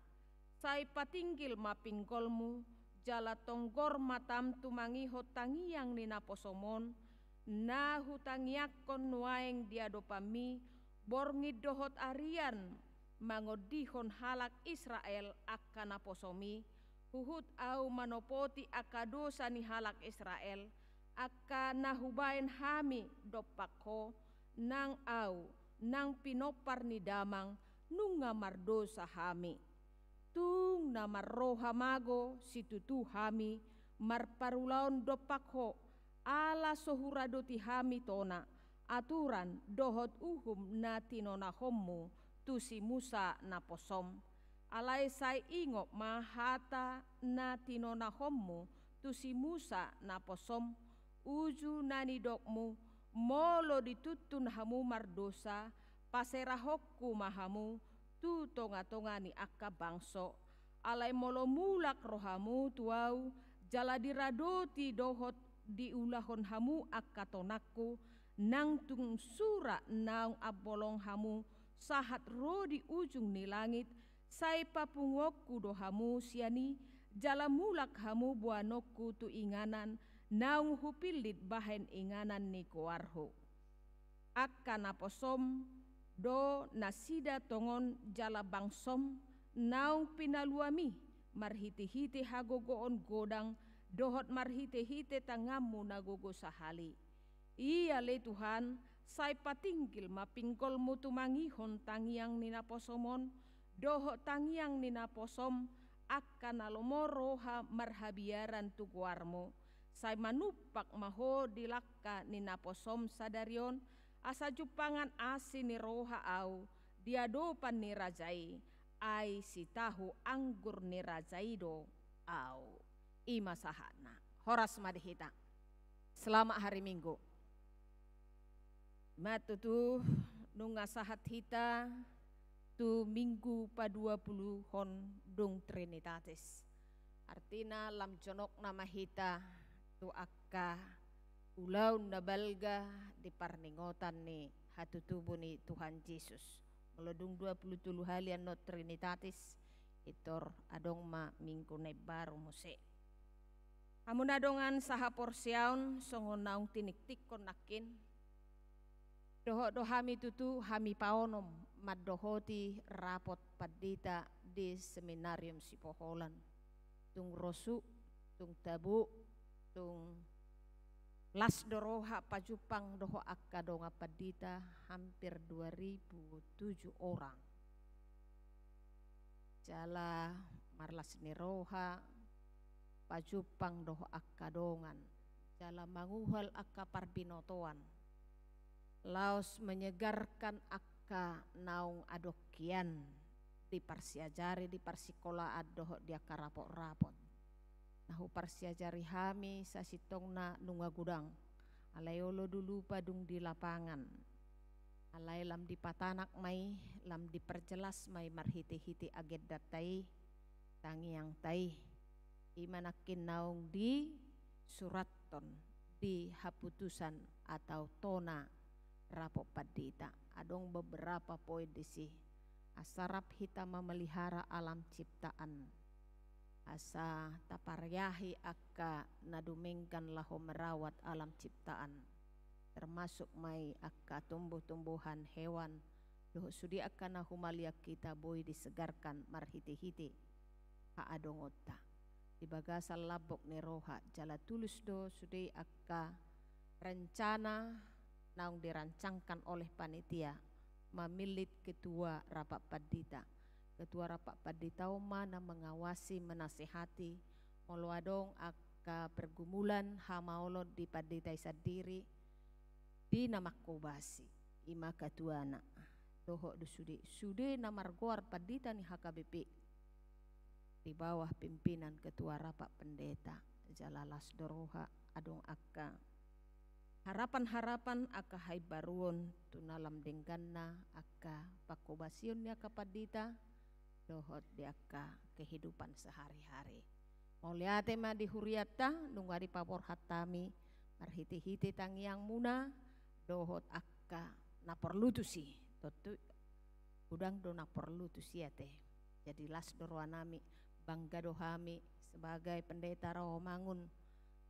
Sai patinggil mapinggolmu jala tonggor matam tumangihot tangiang ni naposomon na hutangiakon nuaeng diadopami borngi dohot arian mangodihon halak Israel akan naposomi huhut au manopoti akadosa ni halak Israel akan nahubain hami dopakho nang au nang pinopar ni damang nunga mardosa hami. Tung na marroha mago situtu hami marparulaon dopakho ala sohuradoti hami tona aturan dohot uhum na tinona hommu tu si Musa na posom alai sai ingop mahata na tinona hommu tu si Musa na posom uju nani dokmu molo ditutun hamu mardosa paserahokku mahamu tu tonga-tonga ni akka bangso alai molo mulak rohamu tuau jala diradoti dohot diulahon hamu akka tonakku nang tung sura naung abolong hamu sahat ro di ujung ni langit sai papungokku dohamu siani jala mulak hamu buanokku tu inganan naung hupilit bahen inganan ni kuarho akka naposom do nasida tongon jala bangsom naung pinaluami marhiti-hiti hagogoon godang dohot marhiti-hiti tangamu nagogo sahali. Iya le Tuhan sai patinggil mapinggol mutu mangihon tangiang ninaposomon dohot tangiang ninaposom akan alomoroha marhabiaran tuguarmo sai manupak maho dilakka ninaposom sadarion asa jupangan asin ni roha au diadopan ni rajai ai si tahu anggur ni rajai do au ima sahana horas madihita selamat hari Minggu matutu nunga sahat hita tu minggu pa 20 hon dung Trinitatis artina lam jonok nama hita tu akka ulau na balga di parningotan ni hatutubo ni Tuhan Yesus. Melodung 27 halian no Trinitatis itor adong ma minggu na baru muse. Amun adongan saha porsyaon songon naung tinik-tik konakin Doho hami tutu hami paonom maddohoti rapot padita di seminarium Sipoholan. Tung rosu, tung tabu, tung las doroha pajupang doho akka donga padita hampir 2007 orang. Jala marlas niroha pajupang doho akka dongan. Jala manguhal akka parbinotoan. Laos menyegarkan akka naung adokian di parsiajari di parsikola adoh dia karapot-rapot. Nahu parsiajari hami sasitong na nunga gudang. Alayolo dulu padung di lapangan. Alay lam di patanak may, lam diperjelas may marhiti-hiti aged datai, tangiang tai. Imanakin naung di suraton, di haputusan atau tona rapo padita. Adong beberapa poin di si asarap hita memelihara alam ciptaan. Asa taparyahi akka nadumengkan laho merawat alam ciptaan. Termasuk mai akka tumbuh-tumbuhan hewan. Doh sudi akka nahumalia kita boy disegarkan marhiti-hiti. Haadongotta. Di bagasal labok neroha jala tulus do sudi akka rencana naung dirancangkan oleh panitia memilit ketua rapat padita. Ketua rapat padita mana mengawasi menasihati moluadong akka pergumulan hamaolo di padita sadiri di namakobasi ima ketuana doho do sudi namargoar padita ni HKBP di bawah pimpinan ketua rapat pendeta Jalalas Doroha adong akka harapan-harapan aka hai baruon tunalam dengganna aka pakobasion ni aka padita dohot di aka kehidupan sehari-hari. Mauliate ma di huriata nungari papor hatami marhiti-hiti tangiang muna dohot aka naporlutusi totu udang do naporlutusi ate. Jadi las doroanami bangga dohami sebagai pendeta Rawamangun.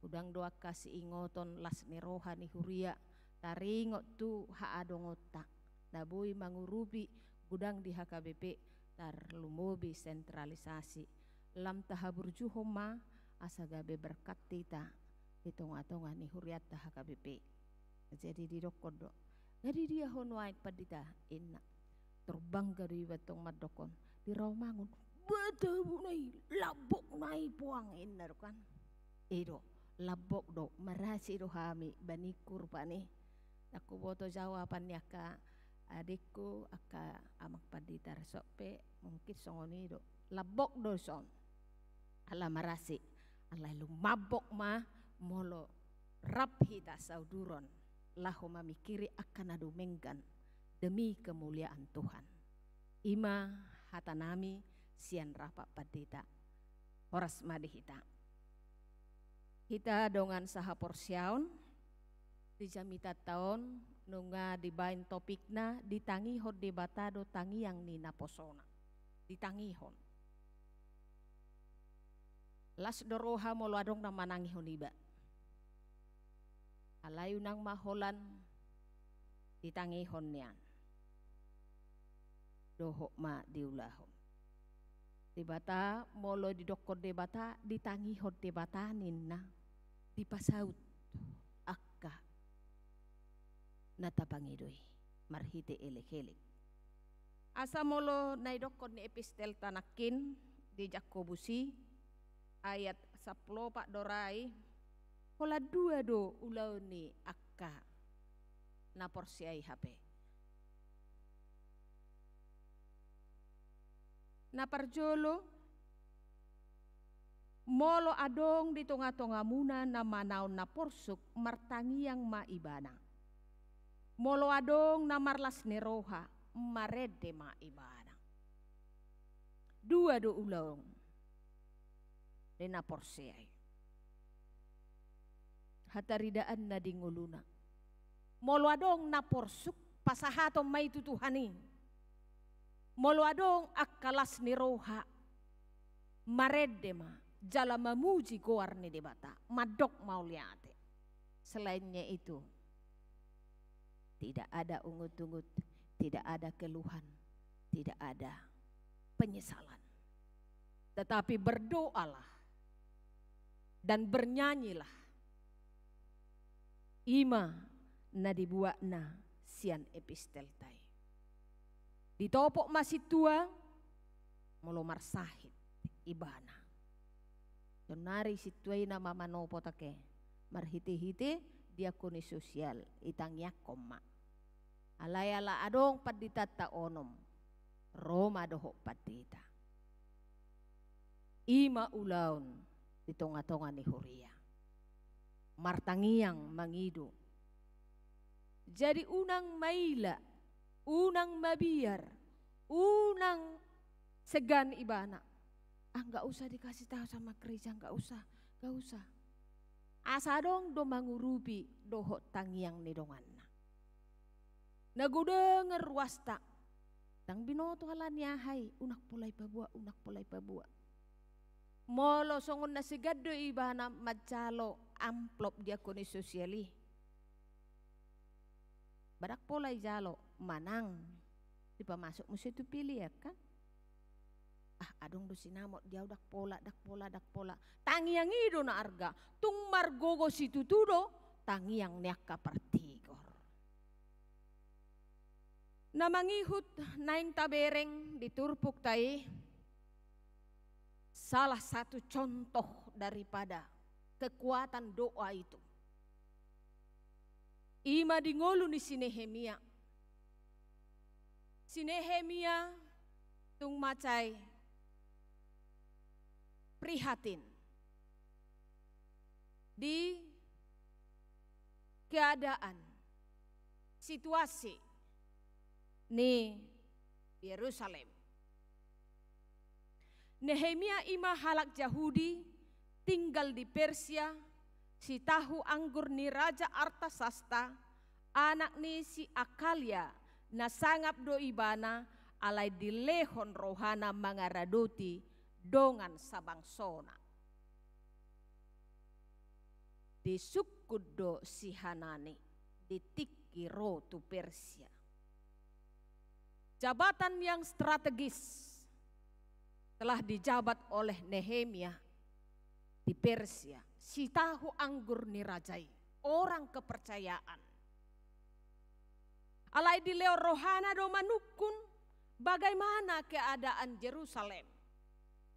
Udang doa kasih ingoton las neroha ni huria taringot tu haadongota nabui mangurubi gudang di HKBP tar lumobi sentralisasi lam tahabur juhoma asagabe berkat tita hitung-hitungan ni huriat HKBP jadi di dokodo jadi dia honwai padita inna terbangga di batong madokon di Rawamangun betul nai labok nai puang inna kan edo labok do marasi do hami banikur pani aku boto jawaban ya ka adikku aka amak paditar sope mungkin songoni do labok do son ala marasi ala lumabok ma molo raphita sauduron lahu mamikiri akan adumenggan demi kemuliaan Tuhan ima hatanami sian rapat padita horas madihita. Kita dongan saha porsiaun di jamita tahun nunga dibain topikna ditangi hod debata do tangi yang nina posona ditangi hon las doroha molo adong na manangi honiba alayu nang maholan ditangi honnian doho ma diulahon debata molo didokor debata ditangi hod debata ninna dipasaut akka natapangidoi marhite elek-elek asa molo naidokor ni epistel tanakin di Jakobusi ayat 10 pak dorai hola 2 do ulau ni akka na porsiai HP na parjolo molo adong di tonga-tonga muna na manaon na porsuk martangi yang maibana. Molo adong na marlas neroha marede maibana. 2 do ulong di na porsiay. Hataridaan na dinguluna. Molo adong na porsuk pasahatom may tutuhani. Molo adong akalas neroha marede ma. Jala mamuji goar ni debata madok mauliate selainnya itu tidak ada ungut-ungut, tidak ada keluhan, tidak ada penyesalan. Tetapi berdoalah dan bernyanyilah. Ima na dibuatna sian episteltai. Ditopok masih tua, melomar sahid ibana. Donari situai nama manopo take, marhiti-hiti diakoni sosial itang yakoma. Alayala adong paditata onom, Roma dohok patita. Ima ulaun di tonga-tonga ni Huria. Martangiang mangido. Jadi unang maila, unang mabiar, unang segan ibana. Nggak usah dikasih tahu sama gereja, nggak usah. Asa dong do mangurupi dohot tangiang ni donganna. Nagudenger wasta. Tang binoto halanya hai, unak pulai pabua. Molo songon na sigado ibana macalo amplop diakoni sosiali. Badak pulai jalo manang. Di pamasok mo siya pilih ya kan? Adong do sinamot dia dak pola. Tangi yang ido na arga, tung margogo situ tudo, tangi yang niaka partigor. Namangihut naing tabereng diturpuk tai, salah satu contoh daripada kekuatan doa itu. Ima dingolu ni si Nehemia. Si Nehemia tung macai prihatin di keadaan situasi ni Yerusalem. Nehemia ima halak Yahudi tinggal di Persia, si tahu anggur ni Raja Artasasta, anak ni si Akalia na sangap do ibana alay dilehon rohana mangaradoti dongan sabangsona. Di sukudo si Hanani, di Tikiro tu Persia. Jabatan yang strategis telah dijabat oleh Nehemia di Persia. Si tahu anggur ni rajai, orang kepercayaan. Alai di leo rohana do manukun, bagaimana keadaan Yerusalem.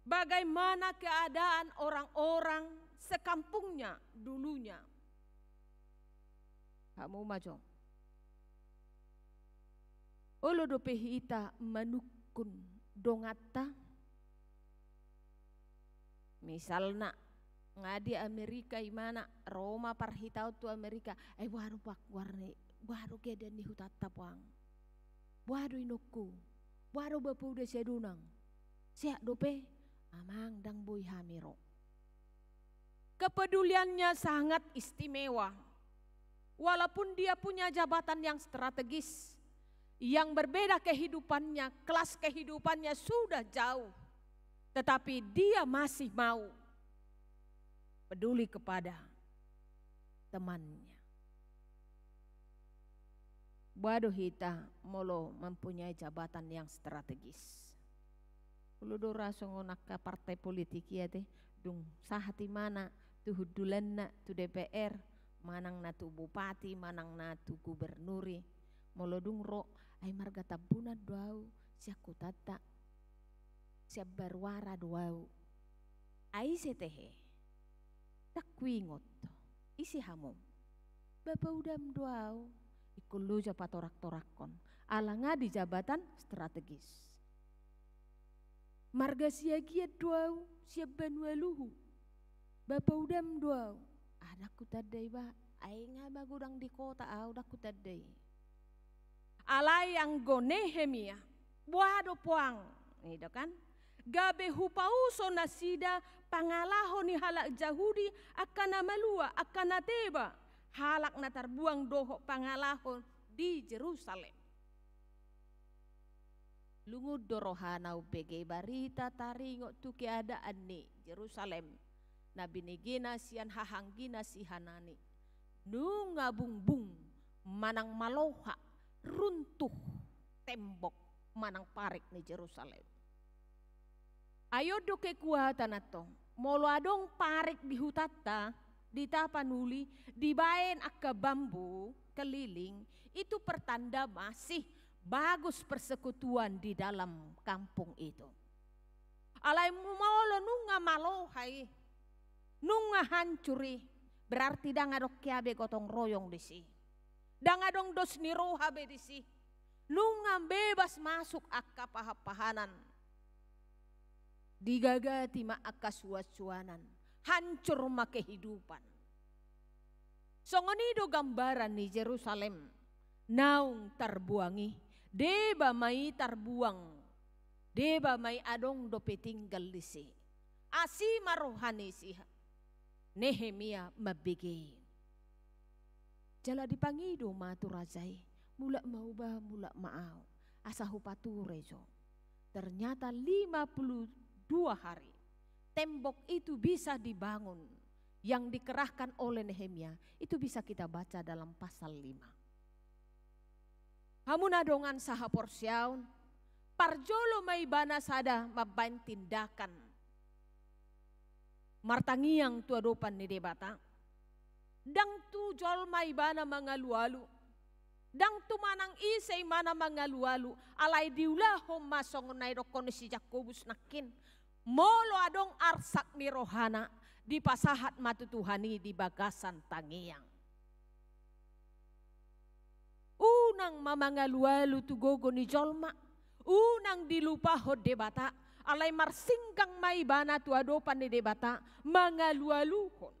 Bagaimana keadaan orang-orang sekampungnya dulunya. Kamu majong. Olo do pehita manukun dongata. Misalna ngadi Amerika imana Roma parhitau tu Amerika. Baru pak warne, baru kedan ni hutata pang. Baru inoku, baru bapu de sedunang. Siak dope. Amang dang boy hamiro. Kepeduliannya sangat istimewa. Walaupun dia punya jabatan yang strategis, yang berbeda kehidupannya, kelas kehidupannya sudah jauh. Tetapi dia masih mau peduli kepada temannya. Waduh hita molo mempunyai jabatan yang strategis. Ulu dora songonak ke partai politik ya teh, dung sahati mana tu hudulan na tu DPR, manang na tu bupati, manang na tu gubernuri, molo dung ro, ay marga tabuna doau, siya kutata, siya berwara doau, ay setehe, tak kuingot, isi hamom, bapa udam doau, ikulu ja patorak-torakon, ala nga di jabatan strategis. Marga siagiat doau, siap banualuhu. Bapa udam doau. Ada kutadai ba, ay nga bagudang di kota ada kutadai. Alay ang go Nehemia, buado puang, itu kan? Gabe hupauso nasida pangalaho ni halak Yahudi akan namalua, akan nateba. Halak na terbuang doho pangalaho di Jerusalem. Lungud dorohanau bege barita taringo tu keadaan ni Jerusalem. Na binigina sian hahanggina si Hanani. Nu ngabungbung manang maloha runtuh tembok manang parik ni Jerusalem. Ayo do kekuatan ato, molo adong parik di hutata, di tapanuli, di bayan akka bambu keliling, itu pertanda masih bagus persekutuan di dalam kampung itu. Alai molo nunga malohai, nunga hancuri, berarti dangadok kiabe gotong royong di si. Dangadong dos niroha be di si. Nunga bebas masuk akka pahapahanan. Digagati ma akka suat-suanan, hancur ma kehidupan. Songonido gambaran ni Jerusalem, naung terbuangi, deba mai terbuang, deba mai adong dope tinggal di si. Asi marohani siha, Nehemia mabigay. Jala dipangido maturazay, mula maubah mula maaw, asa hupature jo. Ternyata 52 hari, tembok itu bisa dibangun. Yang dikerahkan oleh Nehemia, itu bisa kita baca dalam pasal 5. Hamuna dongan saha porsyaun, parjolo may bana sada mabain tindakan. Martangiang tuadopan ni debata, dang tu jol may bana mangalu-alu, dang tu manang isay mana mangalu-alu, alay diulahom masong nairokon si Jakobus nakin, molo adong arsak ni rohana, di pasahat matutuhani di bagasan tangiang. Unang mamangalualu tugogo ni jolma, unang dilupahod debata, alay marsinggang may bana tuadopan ni debata, mangalualuhon.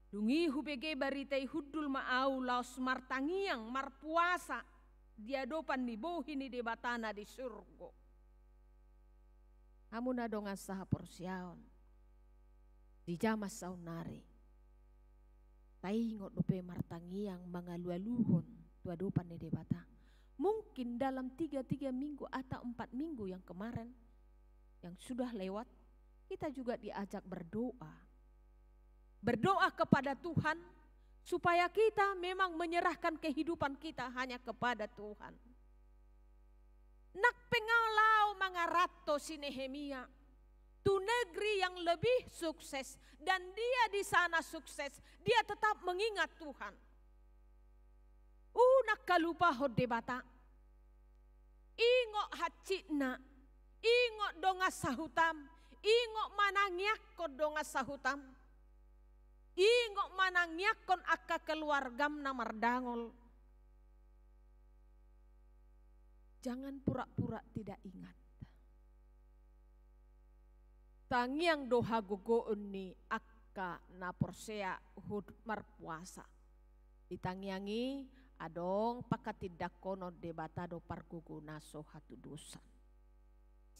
Dungi hubege baritay hudul maaw laos martangiang marpuasa, diadopan ni bohi ni debatana di surgo. Amun adongan saha porsyaon di jamas saunari taingot dope martangiang mangalualuhon tuadopan ni debata. Mungkin dalam 3 minggu atau 4 minggu yang kemarin yang sudah lewat, kita juga diajak berdoa. Berdoa kepada Tuhan supaya kita memang menyerahkan kehidupan kita hanya kepada Tuhan. Nak pengalau mangarato si Nehemia, tu negeri yang lebih sukses dan dia di sana sukses, dia tetap mengingat Tuhan. Unak kalupa hodebata, ingok hacina, ingok donga sahutam, ingok manangyak ko donga sahutam, ingok manangyak kon akka keluargam na mardangol. Jangan pura-pura tidak ingat. Tangiang doha gogoon ni akka na porsea hud marpuasa. Ditangiangi adong pakatidak kono debatado pargugu naso hatudusan.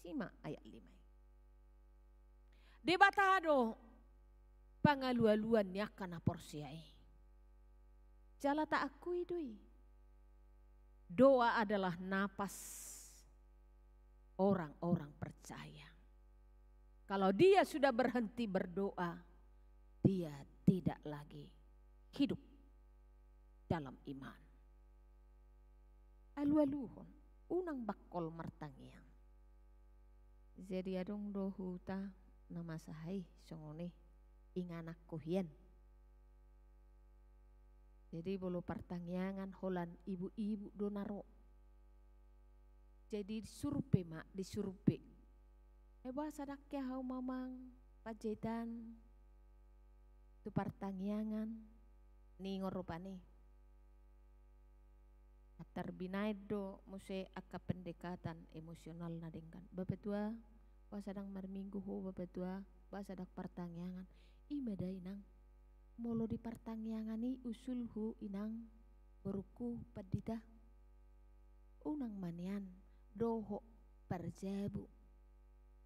Sima ayat 5. Debatado pangalualuan ni akka na porsea. Jala tak akui doi. Doa adalah napas orang-orang percaya. Kalau dia sudah berhenti berdoa, dia tidak lagi hidup dalam iman. Alu-aluhon, unang bakol martangiang. Jadi adong dohuta nama sahay songone inganak kuhien. Jadi bolo pertangyangan holan ibu-ibu donaro. Jadi surpe mak disurpe. Bahasa dakya hau mamang pajetan. Tu pertangyangan ningor rupane. Atar binaido muse akka pendekatan emosional na dengkan. Bapak tua bahasa dang marminggu ho bapak tua bahasa dak pertangyangan. Imadai nang molo di pertangyangani usulhu inang beruku padita unang manian doho perjabu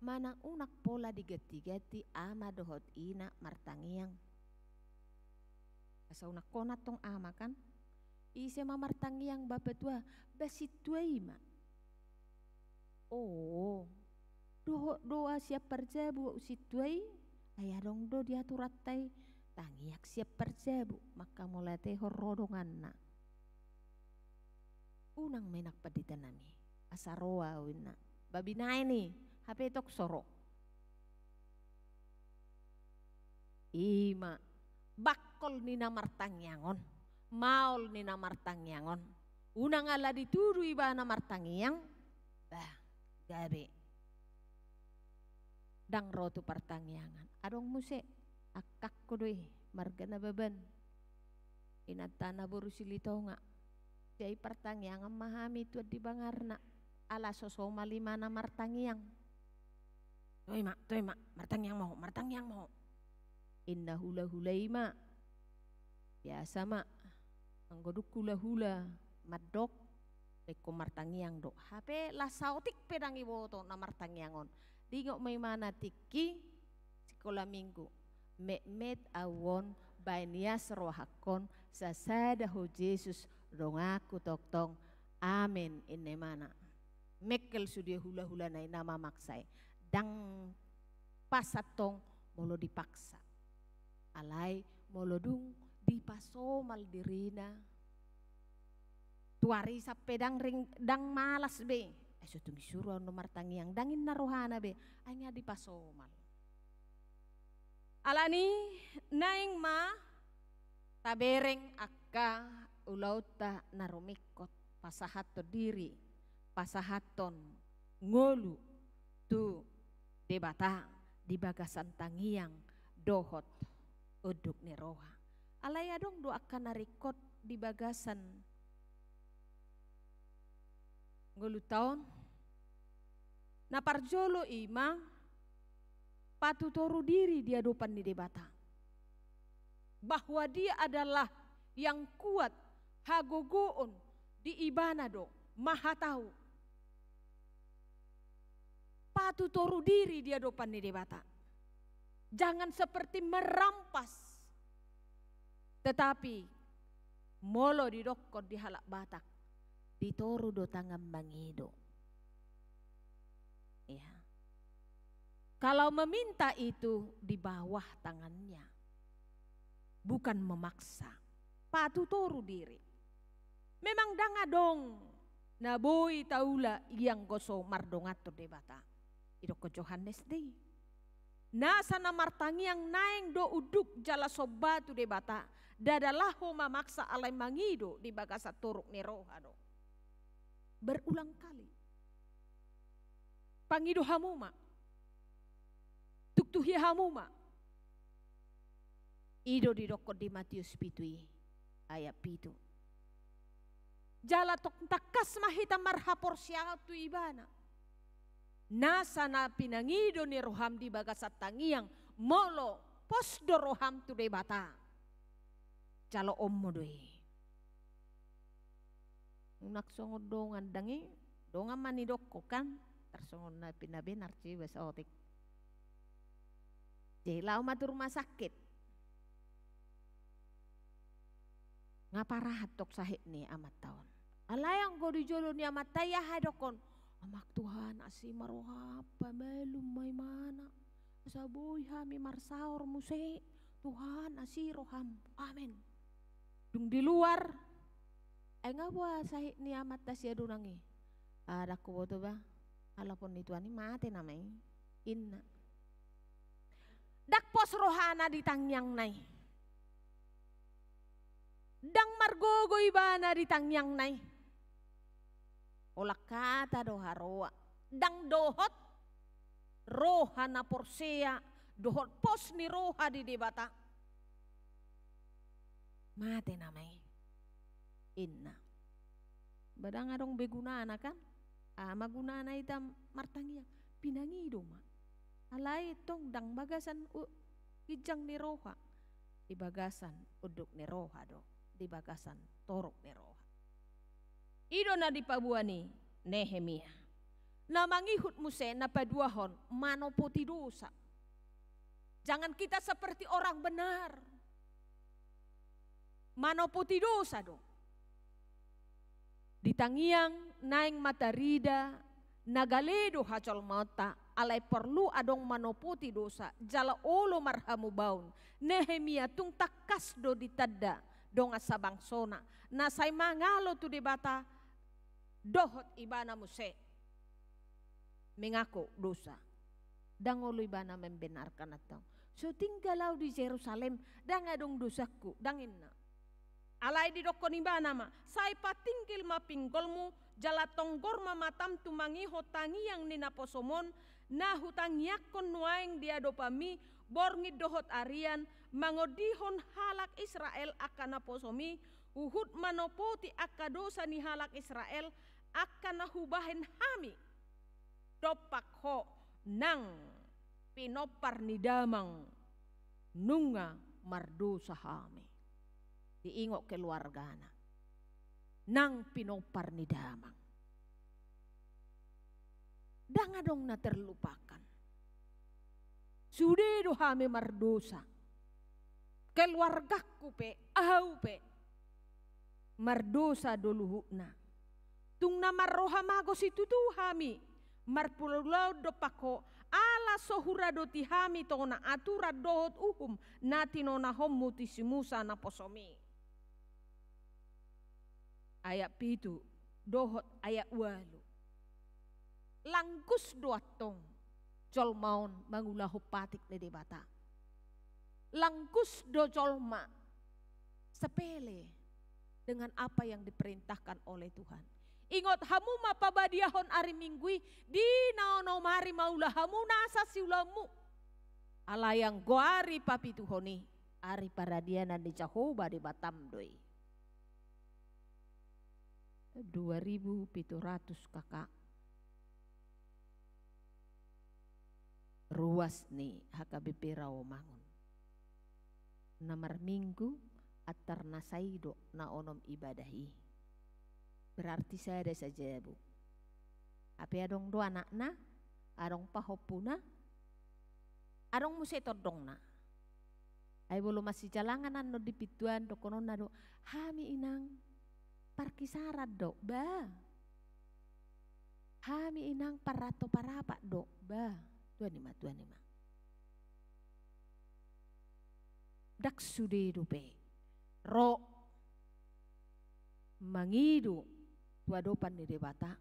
manang unak pola digati-gati ama dohot ina martangiang asa unak konat tong ama kan ise mamartangiang bapak tua basituai ma oh doho doa siap perjabu usituai ayah dong do diatur ratai Tangiak siap perjabu, maka mulai teh horodongan na. Unang menak paditanami, asaroa wina. Babi naini, hape tok sorok. Ima, bakol ni namar tangyangon, maul ni namar tangyangon. Unang ala dituru iba namar tangyang, bah, gabe. Dang rotu partangyangan, adong muse. Akak ko doy, marga na baban. Inatana burusilito nga. Jai pertangyangan mahami tuad di bangarna. Ala sosoma lima na martangyang. Toy mak, martangyang mo. Inna hula-hulay ma. Biasa ma. Anggoduk hula-hula. Madok. Eko martangyang do. Hape lasautik pedang iwoto na martangyangon. Dingok may mana tiki. Sekolah minggu. Mekmet awon bainias rohakon sasadahu Jesus rongaku toktong amin inne mana mekel sudia hula-hula nai nama maksai dang pasatong molo dipaksa alai molo dung dipasomal dirina tuari sapedang ring dang malas be sutung suruh nomor tangiang dangin narohana be anya dipasomal alani naing ma tabereng akka ulauta narumikot pasahato diri pasahaton ngolu tu debata di bagasan tangiang dohot uduk ni roha alaya dong do akan narikot di bagasan ngolu taon naparjolo ima patutoru diri di hadapan di debata. Bahwa dia adalah yang kuat, hagogoon, di ibanado, maha tahu. Patutoru diri di hadapan di debata. Jangan seperti merampas. Tetapi, molo didokot di halak batak, ditoru do tangan bangido. Ya. Kalau meminta itu di bawah tangannya, bukan memaksa, patutoru diri. Memang dangadong, naboy taula yang goso mardongato debata. Idoko Johannes deh. Nasa na martangi yang naeng do uduk jala sobatu debata, dadalahu memaksa alai mangido di bagasa turuk nerohado. Berulang kali. Pangido hamuma. Tuktuhi hamuma. Ido didokot di Matius pitui ayat pitu. Jala tok takas mahita marhapor syatu ibana. Nasa na pinangido ni roham di bagasat tangiang molo posdo roham tu debata. Jalo ommo doi. Unak songod dongan dangi dongan manidokko kan tersongod na pinabenar ciwes otik. Jailau matu rumah sakit. Ngaparahat tok sahik ni amat tahun. Alayang go dijolo ni amat tayah hadokon. Amak Tuhan asih maroha pamelum may mana. Saboy hami marsaor musik. Tuhan asih roham. Amin. Dung di luar. Nga buah sahik ni amat tasya dunangi. Ada ko boto ba? Alapon ni Tuhan ni mati namay. Inna. Dakpos rohana di tangyang nai. Dang margogoy bana di tangyang nai. Olak kata doha roa. Dang dohot rohana porsea. Dohot pos ni roha di debata. Mate namai. Inna. Badang adong begunana kan. Magunana itam martangyang. Pinangido ma. Alay itong dang bagasan hijang ni roha. Di bagasan uduk ni roha do. Di bagasan torok ni roha. Ido na di pabuani Nehemia. Na mangihut muse na paduahon mano puti dosa. Jangan kita seperti orang benar. Mano puti dosa do. Di tangiang naing matarida nagaledo hacol mata. alai perlu adong manopoti dosa, jala olo marhamu baun. Nehemia tung takas do ditadda dong asabang sona. Nasay mangalo tu debata dohot ibana muse. Mengaku dosa. Dangolo ibana membenarkan atau. So tinggalau di Yerusalem, dang adong dosaku, dangin na. Alay di dokon ibana ma, say patinggil mapinggolmu, jala tonggor mamatam tumangi hotangi yang ninaposomon, na hutangyakon nuaing dia dopami, borngi dohot arian, mangodihon halak Israel akan naposomi, uhud manopoti akadosa ni halak Israel, akan nahubahin hami. Dopak ho nang pinopar ni damang nunga mardosa hami. Diingok keluargana. Nang pinopar ni damang. Dangadong na terlupakan. Sudedo hami mardosa. Keluargaku pe, ahaw pe. Mardosa duluhu na. Tung na marroha magos itu tu hami. Marpulau do pako ala sohurado ti hami to na atura dohot uhum natino na homu ti simusa na posomi. Ayat pitu dohot ayat walu. Langkus doatong colmaon mangulahu patik de debata. Langkus do colma sepele dengan apa yang diperintahkan oleh Tuhan. Ingot hamu mapabadiahon ari minggui di naono mari maulah hamu nasa siulamu. Alayang goari papi tuhoni ari paradianan di Jahoba di Batam doi. 2.700 kakak. Ruas nih HKBP Rawamangun. Namar minggu atar nasaido na onom ibadahi. Berarti saya ada saja bu. Apa adong do anakna, adong pahopuna, adong musetodong na. Ay bolo masih jalangan no di pituan do konon na do. Hami inang parkisarat do ba. Hami inang parato parapat do ba. Tuan lima. Dak sude do pe. Ro mangidu tuadopan ni debata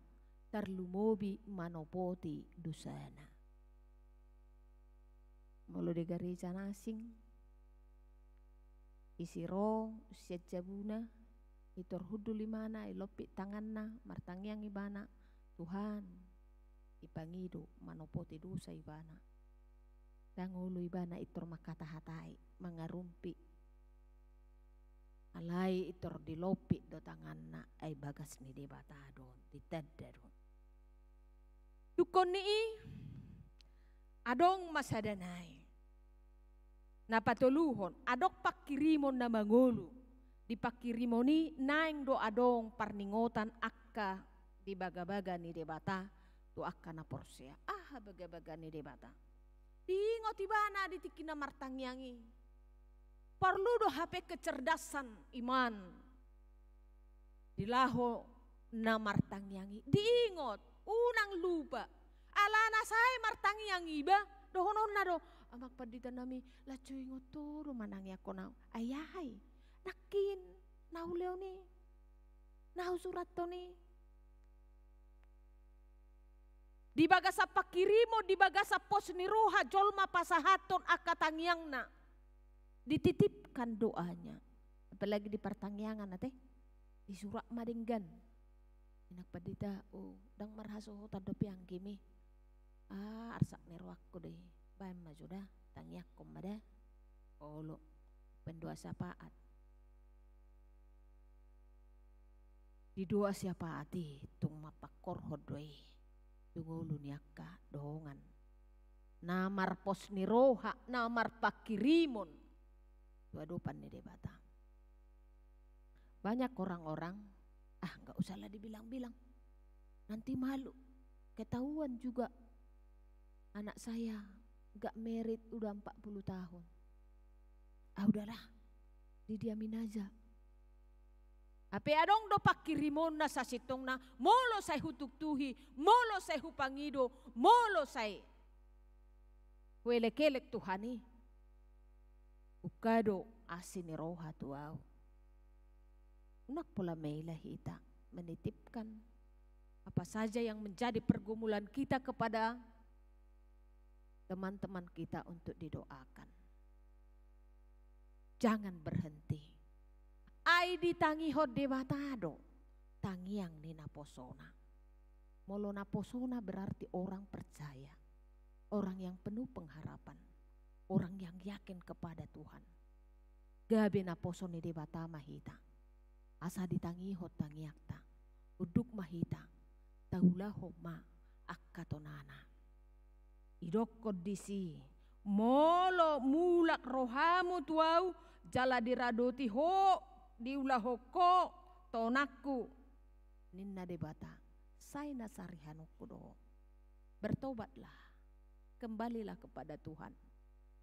terlumobi manopoti dusana. Mulu de gereja nasing isiro siat jabuna itor hudu limana ilopik tanganna martangyang ibana Tuhan ipangidu manopoti dosa ibana. Dangulu ibana itor makata hatai mangarumpi alai itor dilopi do tanganna ay bagas ni debata don ditadda don. Dukon ni adong masadanay. Napatuluhon adok pakirimon na mangulu. Di pakirimoni naing do adong parningotan akka di baga-baga ni debata do akka na porsea. Baga-baga ni debata. Diingot ibana ditikina martangyangi. Perlu do HP kecerdasan iman. Dilaho na martangyangi. Diingot, unang lupa. Alana saya martangyangi ba? Dohonon na do. Amak padita nami, lacu ingot to, manangi ako na. Ayay, nakin, nauleo ni. Nahu surat to ni. Di bagasa pakirimo, di bagasa pos ni roha, jolma pasahaton akatangyang na. Dititipkan doanya. Apalagi di pertangyangan nate. Di surak madinggan. Inak padita, dang marhaso tadop yang kimi. Arsak nerwak ko deh. Bayan majuda, tangyak komada. Olo, pendoa sapaat. Di doa siapa ati, tung mapakor hodoi. Tungulu niaka dohongan. Namar pos ni roha, namar pakirimon. Tuadopan ni debata. Banyak orang-orang, gak usahlah dibilang-bilang. Nanti malu, ketahuan juga. Anak saya gak merit udah 40 tahun. Udahlah, didiamin aja. Ape adong do pakirimon na sa sitong na, molo say hutuktuhi, molo say hupangido, molo say huelek-elek Tuhani. Ukado asini roha tuau. Unak pula meilah hita menitipkan apa saja yang menjadi pergumulan kita kepada teman-teman kita untuk didoakan. Jangan berhenti. Ai ditangi hod debatado, tangiang ni naposona. Molo naposona berarti orang percaya, orang yang penuh pengharapan, orang yang yakin kepada Tuhan. Gabe naposoni debata mahita, asa ditangi hod tangiakta, uduk mahita, taula homa akkatonana. Idok kondisi, molo mulak rohamu tuau, jala diradoti ho, diulah hoko, tonaku. Ninna debata, saya nasarihanku do. Bertobatlah, kembalilah kepada Tuhan.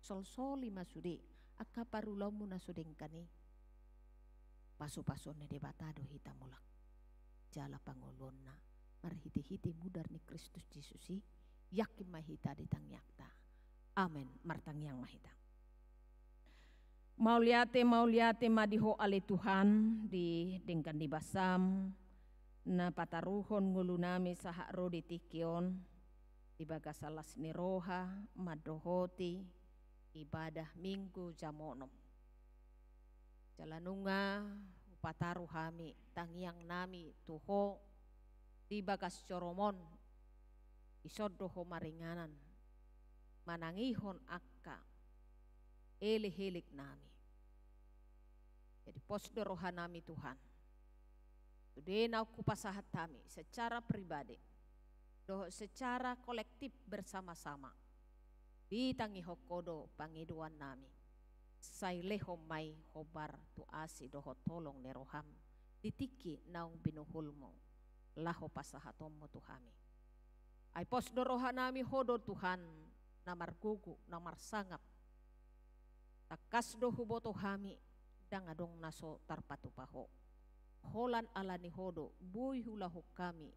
Sol-soli masudi, akaparulamu nasudengkani. Paso-paso ne debata do hita mulak. Jala pangolonna, marhiti-hiti mudar ni Kristus Yesusi, yakin mahita ditangyakta. Amen, martangyang mahita. Mauliate madiho ale Tuhan di dengkan di basam na pataruhon ngulunami saha rodi tikion di bagasalas ni roha madohoti ibadah minggu jamonom. Jalanunga pataruh hami tangyang nami tuho di bagas coromon isodoho maringanan manangihon akka ele-helik nami. Jadi posdo roha nami Tuhan. Tudena aku pasahat kami secara pribadi, doh secara kolektif bersama-sama. Ditangi hokodo pangiduan nami. Saileho mai hobar tu asi doho tolong neroham. Ditiki naung binuhulmo. Laho pasahatomo Tuhami. Ay posdo roha nami hodo Tuhan. Namar gugu, namar sangap. Takas do huboto hami dangadong naso tarpatupaho. Holan ala ni hodo buy hulahu kami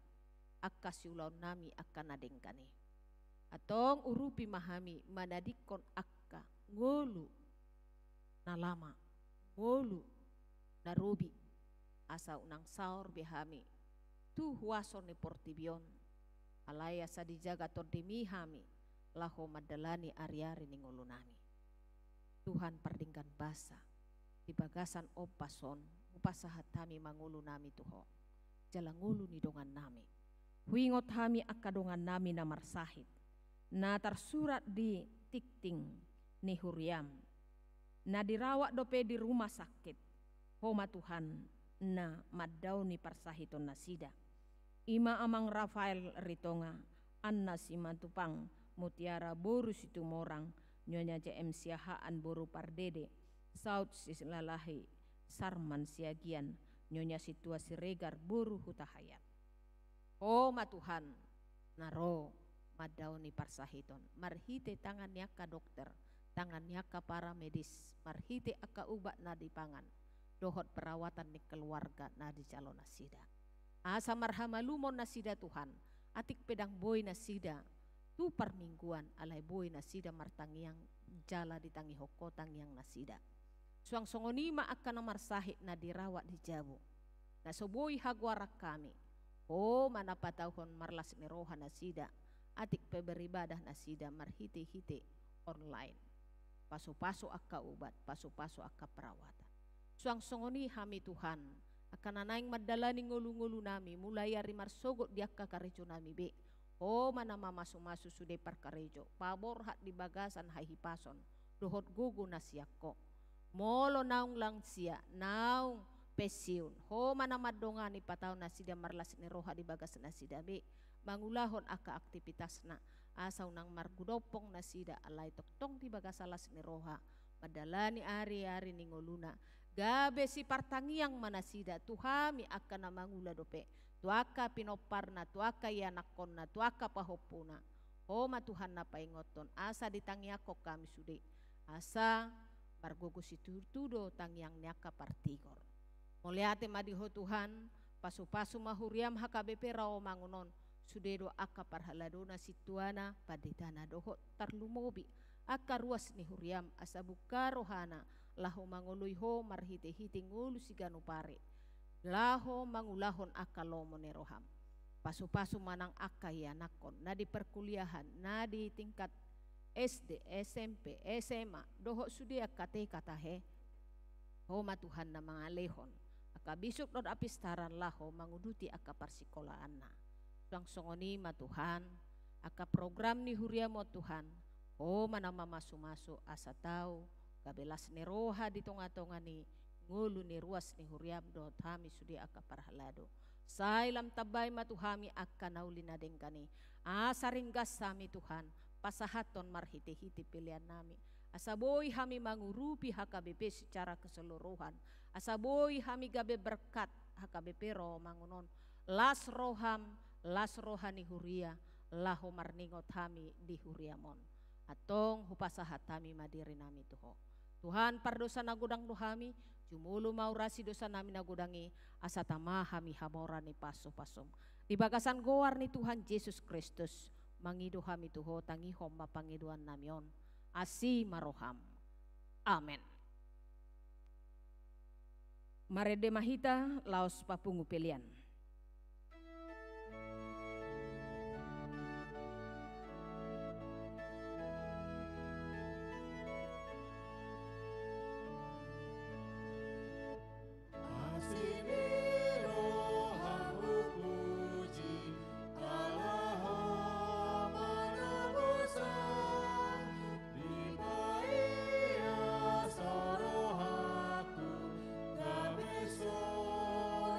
akas yulaw nami akan nadengkani. Atong urupi mahami manadikon akka ngolu nalama ngolu narubi asa unang saur bihami tu huaso ni portibion alaya sa dijaga tordimi hami laho madalani ari-ari ni ngulu nami. Tuhan pardingkan basa di bagasan opason upasahat kami mangulu nami tuho jalangulu ni dongan nami huingot hami akadongan nami na marsahit na tersurat di tikting ni Huriam na dirawat dope di rumah sakit homa Tuhan na maddaw ni parsahiton nasida ima amang Rafael Ritonga anna simantupang mutiara boru situ morang nyonya JM siahaan boru pardede saut sislalahi sarman siagian nyonya situasi regar boru hutahayat. Oh ma Tuhan naro madau ni parsahiton marhite tangan yaka dokter tangan yaka para medis marhite aka ubat na di pangan dohot perawatan ni keluarga na di calon nasida asa marhamalumon nasida Tuhan atik pedang boy nasida tu permingguan alai boy nasida martangiang jala ditangi hokotang yang nasida suang songonima akan nomar sahid na dirawat di Jabu na soboy hagwarak kami oh mana patahon marlas ni roha nasida atik peberibadah nasida marhite-hite online paso-paso akka ubat paso-paso akka perawatan suang songoni hami Tuhan akan nanaing madalani ngulu-ngulu nami mulai ari marsogot diakka karejo nami be oh mana mamasu-masu sude parkarejo pabor hak di bagasan hahipason dohot gugu nasiakko molo naung langsia naung pesiun ho mana madongani patau nasida marlas ni roha di bagasan nasida be mangulahon aka aktivitasna asa unang margudopong nasida alai toktong di bagasalas ni roha madalani ari-ari ni ngoluna gabe si partangiang manasida tuhami akan namangula dope tuaka pinoparna tuaka yanakonna tuaka pahopuna homa Tuhan na paingoton asa ditangiako kami sude asa margogo situtudo tangiang nyaka partigor moliate madiho Tuhan pasu-pasu mahuriam HKBP rao mangunon sudedo aka parhaladona situana paditana doho tarlumobi aka ruas ni huriam asa buka rohana laho mangului ho marhite-hite ngulu siganu pare laho mangulahon aka lomo ne roham pasu-pasu manang aka ya nakon na di perkuliahan na di tingkat SD, SMP, SMA doho sudia kate katahe homa Tuhan na mga lehon aka bisuk dot apistaran laho manguduti aka parsikolahan na sang songoni ma Tuhan aka program ni huria mo Tuhan homa na mamasu-masu asa tau kabelas ni roha di tonga-tonga ni ngulu ni ruas ni huriam dot hami sudia aka parhalado sailam tabay matuhami akka naulina dengkani asaringgas sami Tuhan pasahaton marhiti-hiti pilihan nami asaboy hami mangurupi HKBP secara keseluruhan asaboy hami gabe berkat HKBP ro mangunon las roham las rohani huria laho marningot hami di huriamon atong hupasahat hami madiri nami tuho Tuhan pardosa nagudang dohami jumulu maurasi dosa nami nagudangi asa tamah hami hamorani paso-pasom di bagasan goar ni Tuhan Yesus Kristus mangido hami tuho tangihom mapangiduan namion asi maroham amen. Marede mahita laos papungu pelian. Sorohaku, gabe sorangan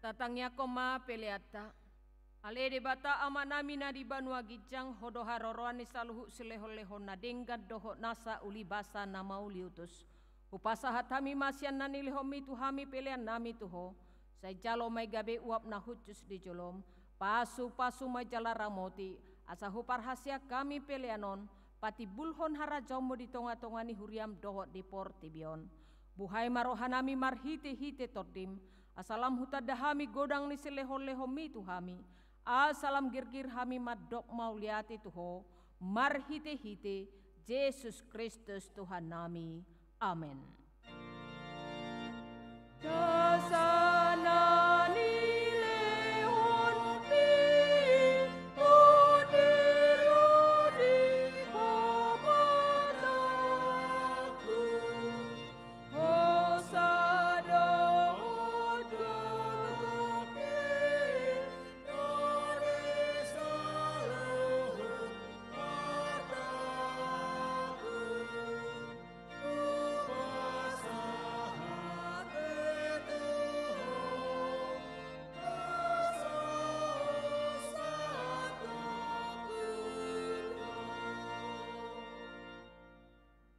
Tatangnya koma peleata. Ale de bata amanami na di banua gijang hodo haroroani saluhu sileho-leho na denggat doho nasa uli basa na mauliutus. Upasa hatami masyan na nilihomi tuhami pelean nami tuho. Say jalo may gabe uap na hutus di jolom. Pasu-pasu may jala ramoti. Asa hupar hasya kami peleanon. Pati bulhon harajau mo di tonga-tonga ni huriam doho di portibion. Buhay marohanami marhite-hite tordim. Asalam hutadahami godang ni sileho-leho mi tuhami. Asalam girgir hami madok mauliati tuho, marhite-hite, Yesus Kristus Tuhan nami. Amin.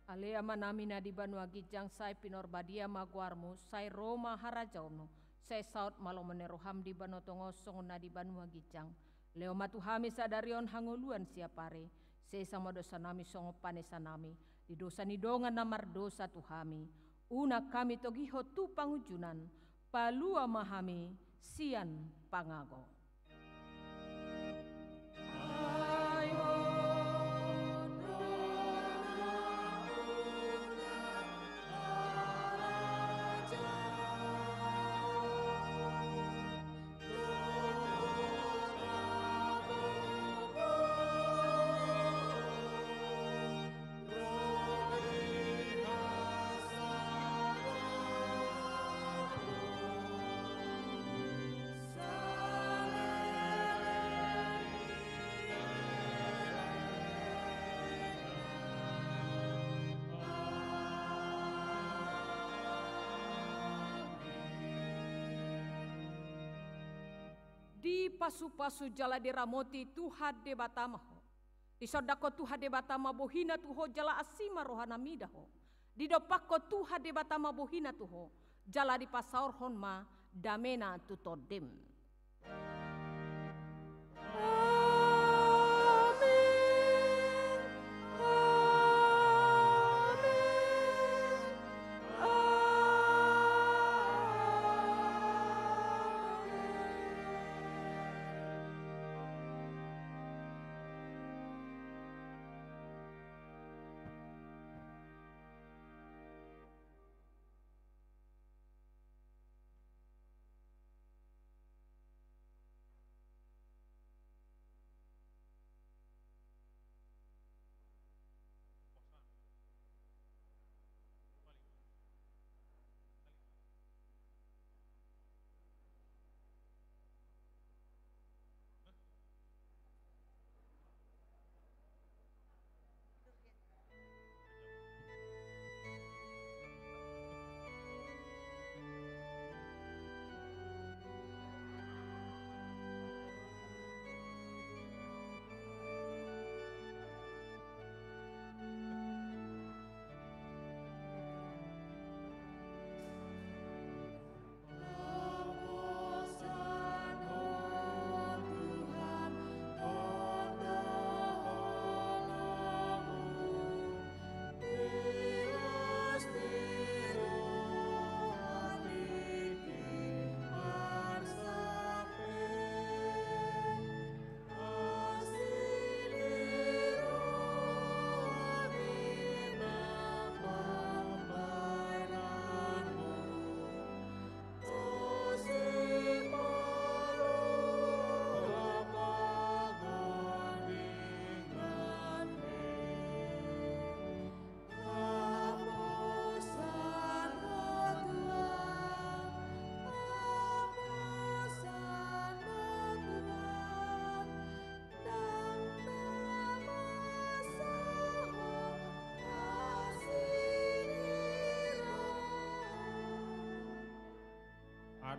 Ale amanami na di banua gijang say pinorbadia maguarmu, say Roma harajauno, say saut malomeneroham di banotongo songon na di banua gijang. Leo matuhami sadarion hanguluan siapare, say sama dosa nami songo panesanami, di dosa nidongan namar dosa tuhami. Una kami togiho tu pangujunan, palua mahami sian pangago. Di pasu-pasu jala de ramoti Tuhan de batamaho. Di sodako Tuhan de batama bohina tuho jala asima rohana midaho. Di dopako Tuhan de batama bohina tuho jala di pasaur honma damena tutodem.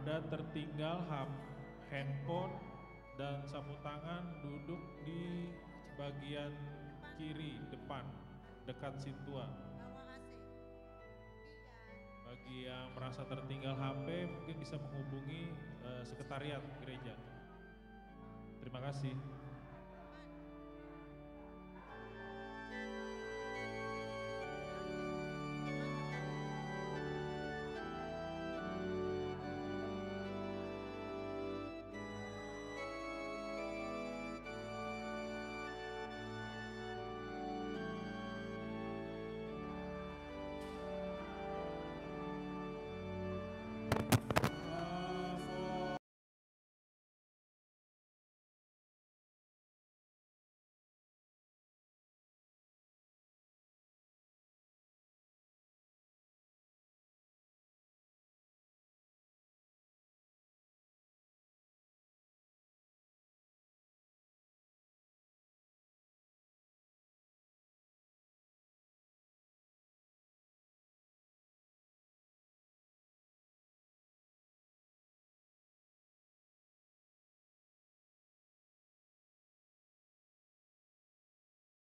ada tertinggal handphone dan sapu tangan, duduk di bagian kiri depan dekat Sintua. Bagi yang merasa tertinggal HP mungkin bisa menghubungi sekretariat gereja. Terima kasih.